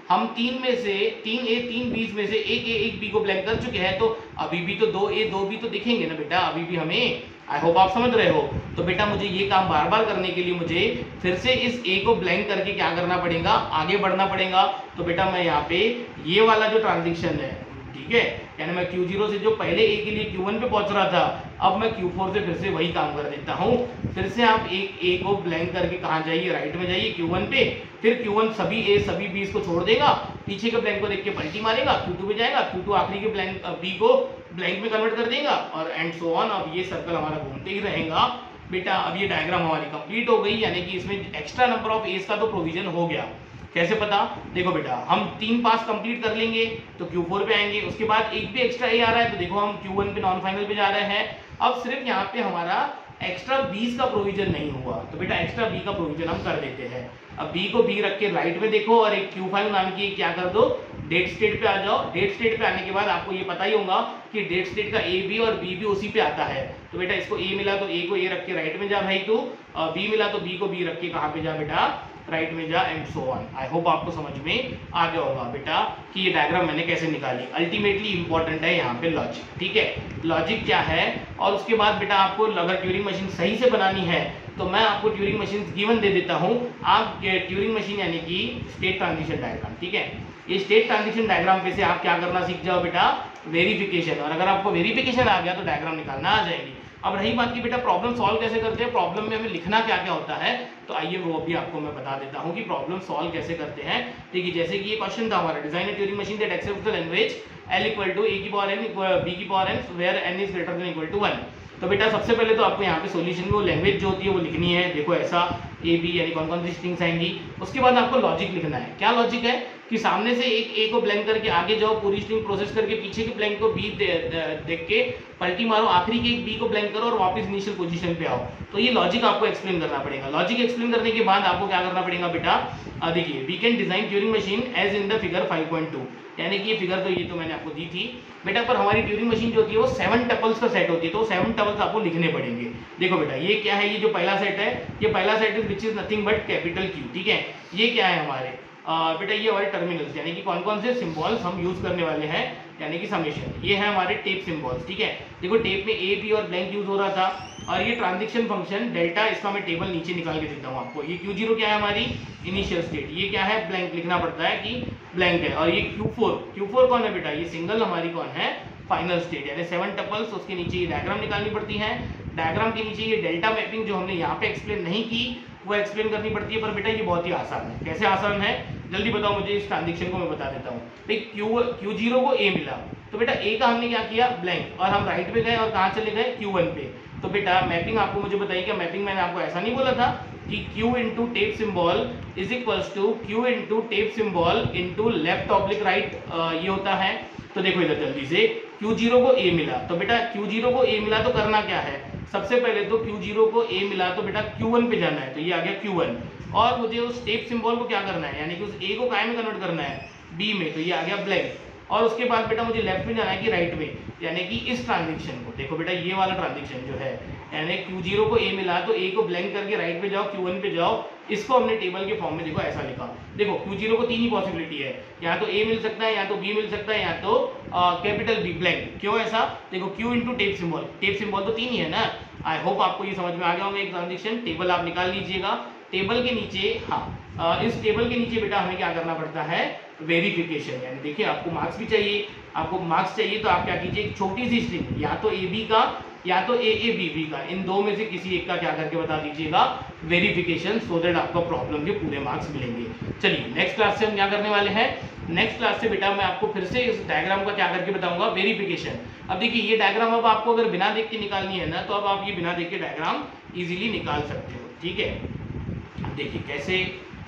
हम तीन में से तीन ए तीन बीस में से एक ए एक बी को ब्लैंक कर चुके हैं, तो अभी भी तो दो ए दो बी तो दिखेंगे ना बेटा, अभी भी हमें। आई होप आप समझ रहे हो। तो बेटा मुझे ये काम बार बार करने के लिए मुझे फिर से इस ए को ब्लैंक करके क्या करना पड़ेगा, आगे बढ़ना पड़ेगा। तो बेटा मैं यहाँ पे ये वाला जो ट्रांजेक्शन है, ठीक है, यानी मैं Q0 से जो पहले ए के लिए Q1 पे पहुंच रहा था, अब मैं Q4 से फिर से वही काम कर देता हूं। फिर से आप एक ए को ब्लैंक करके कहाँ जाइए, राइट में जाइए Q1 पे, फिर Q1 सभी ए सभी बी को छोड़ देगा, पीछे के ब्लैंक को देख के पलटी मारेगा, Q2 पे जाएगा, Q2 आखिरी के ब्लैंक बी को ब्लैंक में कन्वर्ट कर देगा, और एंड सो ऑन। अब ये सर्कल हमारा घूमते ही रहेगा बेटा। अब ये डायग्राम हमारी कंप्लीट हो गई, यानी कि इसमें एक्स्ट्रा नंबर ऑफ एज का तो प्रोविजन हो गया। कैसे पता, देखो बेटा हम 3 पास कंप्लीट कर लेंगे तो Q4 पे आएंगे, उसके बाद एक भी एक्स्ट्रा ए आ रहा है तो देखो हम Q1 पे नॉन फाइनल पे जा रहे हैं। अब सिर्फ यहाँ पे हमारा एक्स्ट्रा 20 का प्रोविजन नहीं हुआ, तो बेटा एक्स्ट्रा बी का प्रोविजन हम कर देते हैं। अब बी को बी रख के राइट में देखो, और एक Q5 नाम की क्या कर दो, डेट स्टेट पे आ जाओ। डेट स्टेट पे आने के बाद आपको ये पता ही होगा कि डेट स्टेट का ए बी और बी भी उसी पे आता है। तो बेटा इसको ए मिला तो ए को ए रख के राइट में जा भाई, तू बी मिला तो बी को बी रख के कहाँ पे जा बेटा, राइट में जा, and so on. I hope आपको समझ में आ गया होगा बेटा कि ये डायग्राम मैंने कैसे निकाली। अल्टीमेटली इंपॉर्टेंट है यहाँ पे लॉजिक, ठीक है, लॉजिक क्या है। और उसके बाद बेटा आपको अगर ट्यूरिंग मशीन सही से बनानी है तो मैं आपको ट्यूरिंग मशीन गिवन दे देता हूँ। आप ट्यूरिंग मशीन यानी कि स्टेट ट्रांजिशन डायग्राम, ठीक है, ये स्टेट ट्रांजिशन डायग्राम पे से आप क्या करना सीख जाओ बेटा, वेरिफिकेशन। और अगर आपको वेरिफिकेशन आ गया तो डायग्राम निकालना आ जाएगी। अब रही बात की बेटा प्रॉब्लम सॉल्व कैसे करते हैं, प्रॉब्लम में हमें लिखना क्या क्या होता है, तो आइए वो भी आपको मैं बता देता हूँ कि प्रॉब्लम सॉल्व कैसे करते हैं। ठीक है, जैसे कि ये क्वेश्चन था हमारा, design a Turing machine that accepts the language L equal to a की पावर n b की power n where n is greater than equal to 1। तो बेटा सबसे पहले तो आपको यहाँ पे सॉल्यूशन में वो लैंग्वेज जो होती है वो लिखनी है। देखो ऐसा ए बी यानी कौन कौन सी स्ट्रिंग्स आएंगी। उसके बाद आपको लॉजिक लिखना है। क्या लॉजिक है कि सामने से एक ए को ब्लैंक करके आगे जाओ, पूरी स्ट्रिंग प्रोसेस करके पीछे के ब्लैंक को बी देख के पलटी मारो, आखिरी के एक बी को ब्लैंक करो और वापस इनिशियल पोजीशन पे आओ। तो ये लॉजिक आपको एक्सप्लेन करना पड़ेगा। लॉजिक एक्सप्लेन करने के बाद आपको क्या करना पड़ेगा बेटा, देखिए we can design Turing machine as in the figure 5.2, यानी कि ये फिगर तो ये तो मैंने आपको दी थी बेटा। पर हमारी ट्यूरिंग मशीन जो होती है वो 7 टपल्स का सेट होती है, तो 7 टपल्स आपको लिखने पड़ेंगे। देखो बेटा ये क्या है, ये जो पहला सेट है, ये पहला set is which is nothing but capital Q, ठीक है। ये क्या है हमारे बेटा, ये हमारे टर्मिनल्स, यानी कि कौन कौन से सिंबल्स हम यूज करने वाले हैं, यानी कि समेशन। ये है हमारे टेप सिंबल्स, ठीक है। देखो टेप में ए बी और ब्लैंक यूज हो रहा था, और ये ट्रांजिशन फंक्शन डेल्टा, इसका मैं टेबल नीचे निकाल के देता हूँ आपको। ये Q0 क्या है हमारी इनिशियल स्टेट, ये क्या है ब्लैंक, लिखना पड़ता है कि ब्लैंक है। और ये Q4 कौन है बेटा, ये सिंगल हमारी कौन है फाइनल स्टेट, यानी 7 टपल्स। उसके नीचे ये डायग्राम निकालनी पड़ती है। डायग्राम के नीचे ये डेल्टा मैपिंग जो हमने यहाँ पे एक्सप्लेन नहीं की वो एक्सप्लेन करनी पड़ती है। पर बेटा ये बहुत ही आसान है। कैसे आसान है जल्दी बताओ मुझे, इस ट्रांजेक्शन को मैं बता देता हूँ। Q0 को ए मिला, तो बेटा ए का हमने क्या किया ब्लैंक, और हम राइट पे गए और कहाँ चले गए Q1 पे। तो बेटा मैपिंग आपको मुझे बताइए, क्या मैपिंग मैंने आपको ऐसा नहीं बोला था कि Q into tape symbol is equals to Q into tape symbol into left oblique right, ये होता है। तो देखो इधर जल्दी से Q0 को A मिला, तो बेटा Q0 को A मिला तो करना क्या है, सबसे पहले तो Q0 को A मिला तो बेटा Q1 पे जाना है, तो ये आ गया Q1, और मुझे उस स्टेप सिंबल को क्या करना है, यानी कि उस A को काय में कन्वर्ट करना है, B में, तो ये आ गया ब्लैंक। और उसके बाद बेटा मुझे लेफ्ट में जाना है कि राइट में, यानी कि इस ट्रांजिशन को देखो बेटा, ये वाला ट्रांजिशन जो है, यानी Q0 को A मिला तो A को ब्लैंक करके राइट पे जाओ, Q1 पे जाओ, इसको हमने टेबल के फॉर्म में देखो ऐसा लिखा। देखो Q0 को तीन ही पॉसिबिलिटी है, या तो A मिल सकता है, या तो B मिल सकता है, या तो कैपिटल B ब्लैंक। क्यों ऐसा, देखो Q इंटू टेप सिंबल तो तीन ही है ना। आई होप आपको ये समझ में आ गया होगा। एक ट्रांजिशन टेबल आप निकाल लीजिएगा, टेबल के नीचे, हाँ इस टेबल के नीचे बेटा हमें क्या करना पड़ता है, वेरिफिकेशन, यानी देखिए आपको मार्क्स भी चाहिए, आपको मार्क्स चाहिए तो आप क्या कीजिए, एक छोटी सी स्ट्रिंग, या तो ए बी का या तो ए बी बी का, इन दो में से किसी एक का क्या करके बता दीजिएगा वेरिफिकेशन, सो दैट आपको प्रॉब्लम के पूरे मार्क्स मिलेंगे। चलिए नेक्स्ट क्लास से हम क्या करने वाले हैं, नेक्स्ट क्लास से बेटा मैं आपको फिर से इस डायग्राम का क्या करके बताऊंगा, वेरिफिकेशन। अब देखिए ये डायग्राम अब आपको अगर बिना देख के निकालनी है ना, तो अब आप ये बिना देख के डायग्राम इजीली निकाल सकते हो, ठीक है। देखिए कैसे,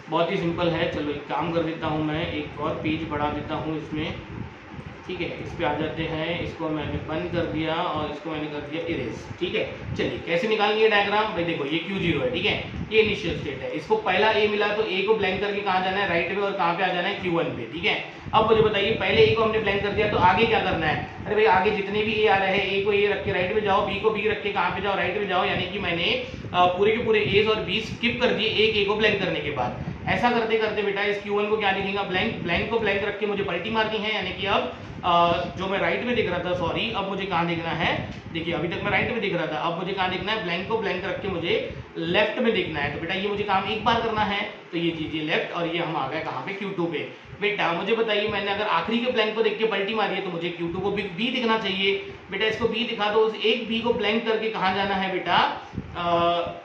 बहुत ही सिंपल है। चलो एक काम कर देता हूँ, मैं एक और पेज बढ़ा देता हूँ इसमें, ठीक है। इस पे आ जाते हैं, इसको मैंने बंद कर दिया और इसको मैंने कर दिया इरेज, ठीक है। चलिए कैसे निकालेंगे डायग्राम, भाई देखो ये Q0 है, ठीक है, ये इनिशियल स्टेट है, इसको पहला A मिला तो A को ब्लैंक करके कहाँ जाना है, राइट में, और कहाँ पे आ जाना है, Q1 पे, ठीक है। अब मुझे बताइए पहले A को हमने ब्लैंक कर दिया तो आगे क्या करना है, अरे भाई आगे जितने भी A आ रहे हैं, A को A रख के राइट में जाओ, B को B रख के कहाँ पे जाओ, राइट में जाओ, यानी कि मैंने पूरे के पूरे A's और B स्किप कर दिए एक A को ब्लैंक करने के बाद। ऐसा करते करते बेटा इस Q1 को क्या लिखेगा, ब्लैंक, ब्लैंक को ब्लैंक रख के मुझे पलटी मारनी है, यानी कि अब जो मैं राइट में दिख रहा था, सॉरी, अब मुझे कहाँ देखना है, देखिए अभी तक मैं राइट में दिख रहा था, अब मुझे कहाँ देखना है, ब्लैंक को ब्लैंक रख के मुझे लेफ्ट में देखना है। तो बेटा ये मुझे काम एक बार करना है, तो ये चीज़ लेफ्ट, और ये हम आ गए कहाँ पे, Q2 पे। बेटा मुझे बताइए मैंने अगर आखिरी के ब्लैंक को देख के पलटी मारी है तो मुझे Q2 को B दिखना चाहिए। बेटा इसको B दिखा दो, उस एक B को ब्लैंक करके कहाँ जाना है बेटा,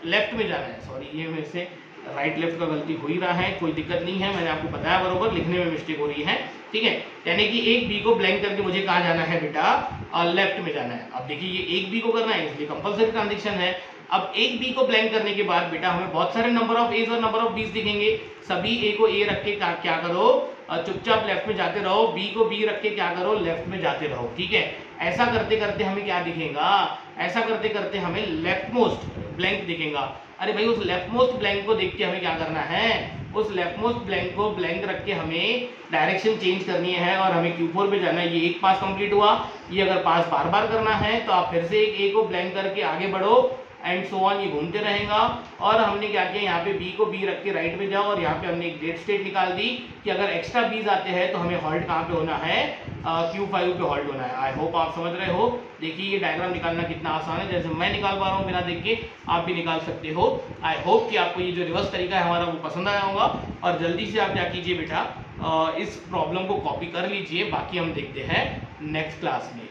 लेफ्ट में जाना है। सॉरी ये मेरे से राइट लेफ्ट का गलती हो ही रहा है, कोई दिक्कत नहीं है, मैंने आपको बताया बरोबर, लिखने में मिस्टेक हो रही है, ठीक है। यानी कि एक बी को ब्लैंक करके मुझे कहाँ जाना है बेटा, लेफ्ट में जाना है। अब देखिए ये एक बी को करना है, इसलिए कंपलसरी ट्रांजेक्शन है। अब एक बी को ब्लैंक करने के बाद बेटा हमें बहुत सारे नंबर ऑफ एज और नंबर ऑफ बीस दिखेंगे, सभी ए को ए रख के क्या करो, चुपचाप लेफ्ट में जाते रहो, बी को बी रख के क्या करो, लेफ्ट में जाते रहो, ठीक है। ऐसा करते करते हमें क्या दिखेगा, ऐसा करते करते हमें लेफ्ट मोस्ट ब्लैंक दिखेगा। अरे भाई उस लेफ्ट मोस्ट ब्लैंक को देख के हमें क्या करना है, उस लेफ्ट मोस्ट ब्लैंक को ब्लैंक रख के हमें डायरेक्शन चेंज करनी है और हमें Q4 पे जाना है। ये एक पास कंप्लीट हुआ, ये अगर पास बार बार करना है तो आप फिर से एक ए को ब्लैंक करके आगे बढ़ो, एंड सो ऑन, ये घूमते रहेगा। और हमने क्या किया, यहाँ पे बी को बी रख के राइट में जाओ, और यहाँ पे हमने एक डेट स्टेट निकाल दी कि अगर एक्स्ट्रा बीज आते हैं तो हमें हॉल्ट कहाँ पे होना है, Q5 पे हॉल्ट होना है। आई होप आप समझ रहे हो। देखिए ये डायग्राम निकालना कितना आसान है, जैसे मैं निकाल पा रहा हूँ बिना देख के, आप भी निकाल सकते हो। आई होप कि आपको ये जो रिवर्स तरीका है हमारा वो पसंद आया होगा, और जल्दी से आप क्या कीजिए बेटा, इस प्रॉब्लम को कॉपी कर लीजिए। बाकी हम देखते हैं नेक्स्ट क्लास में।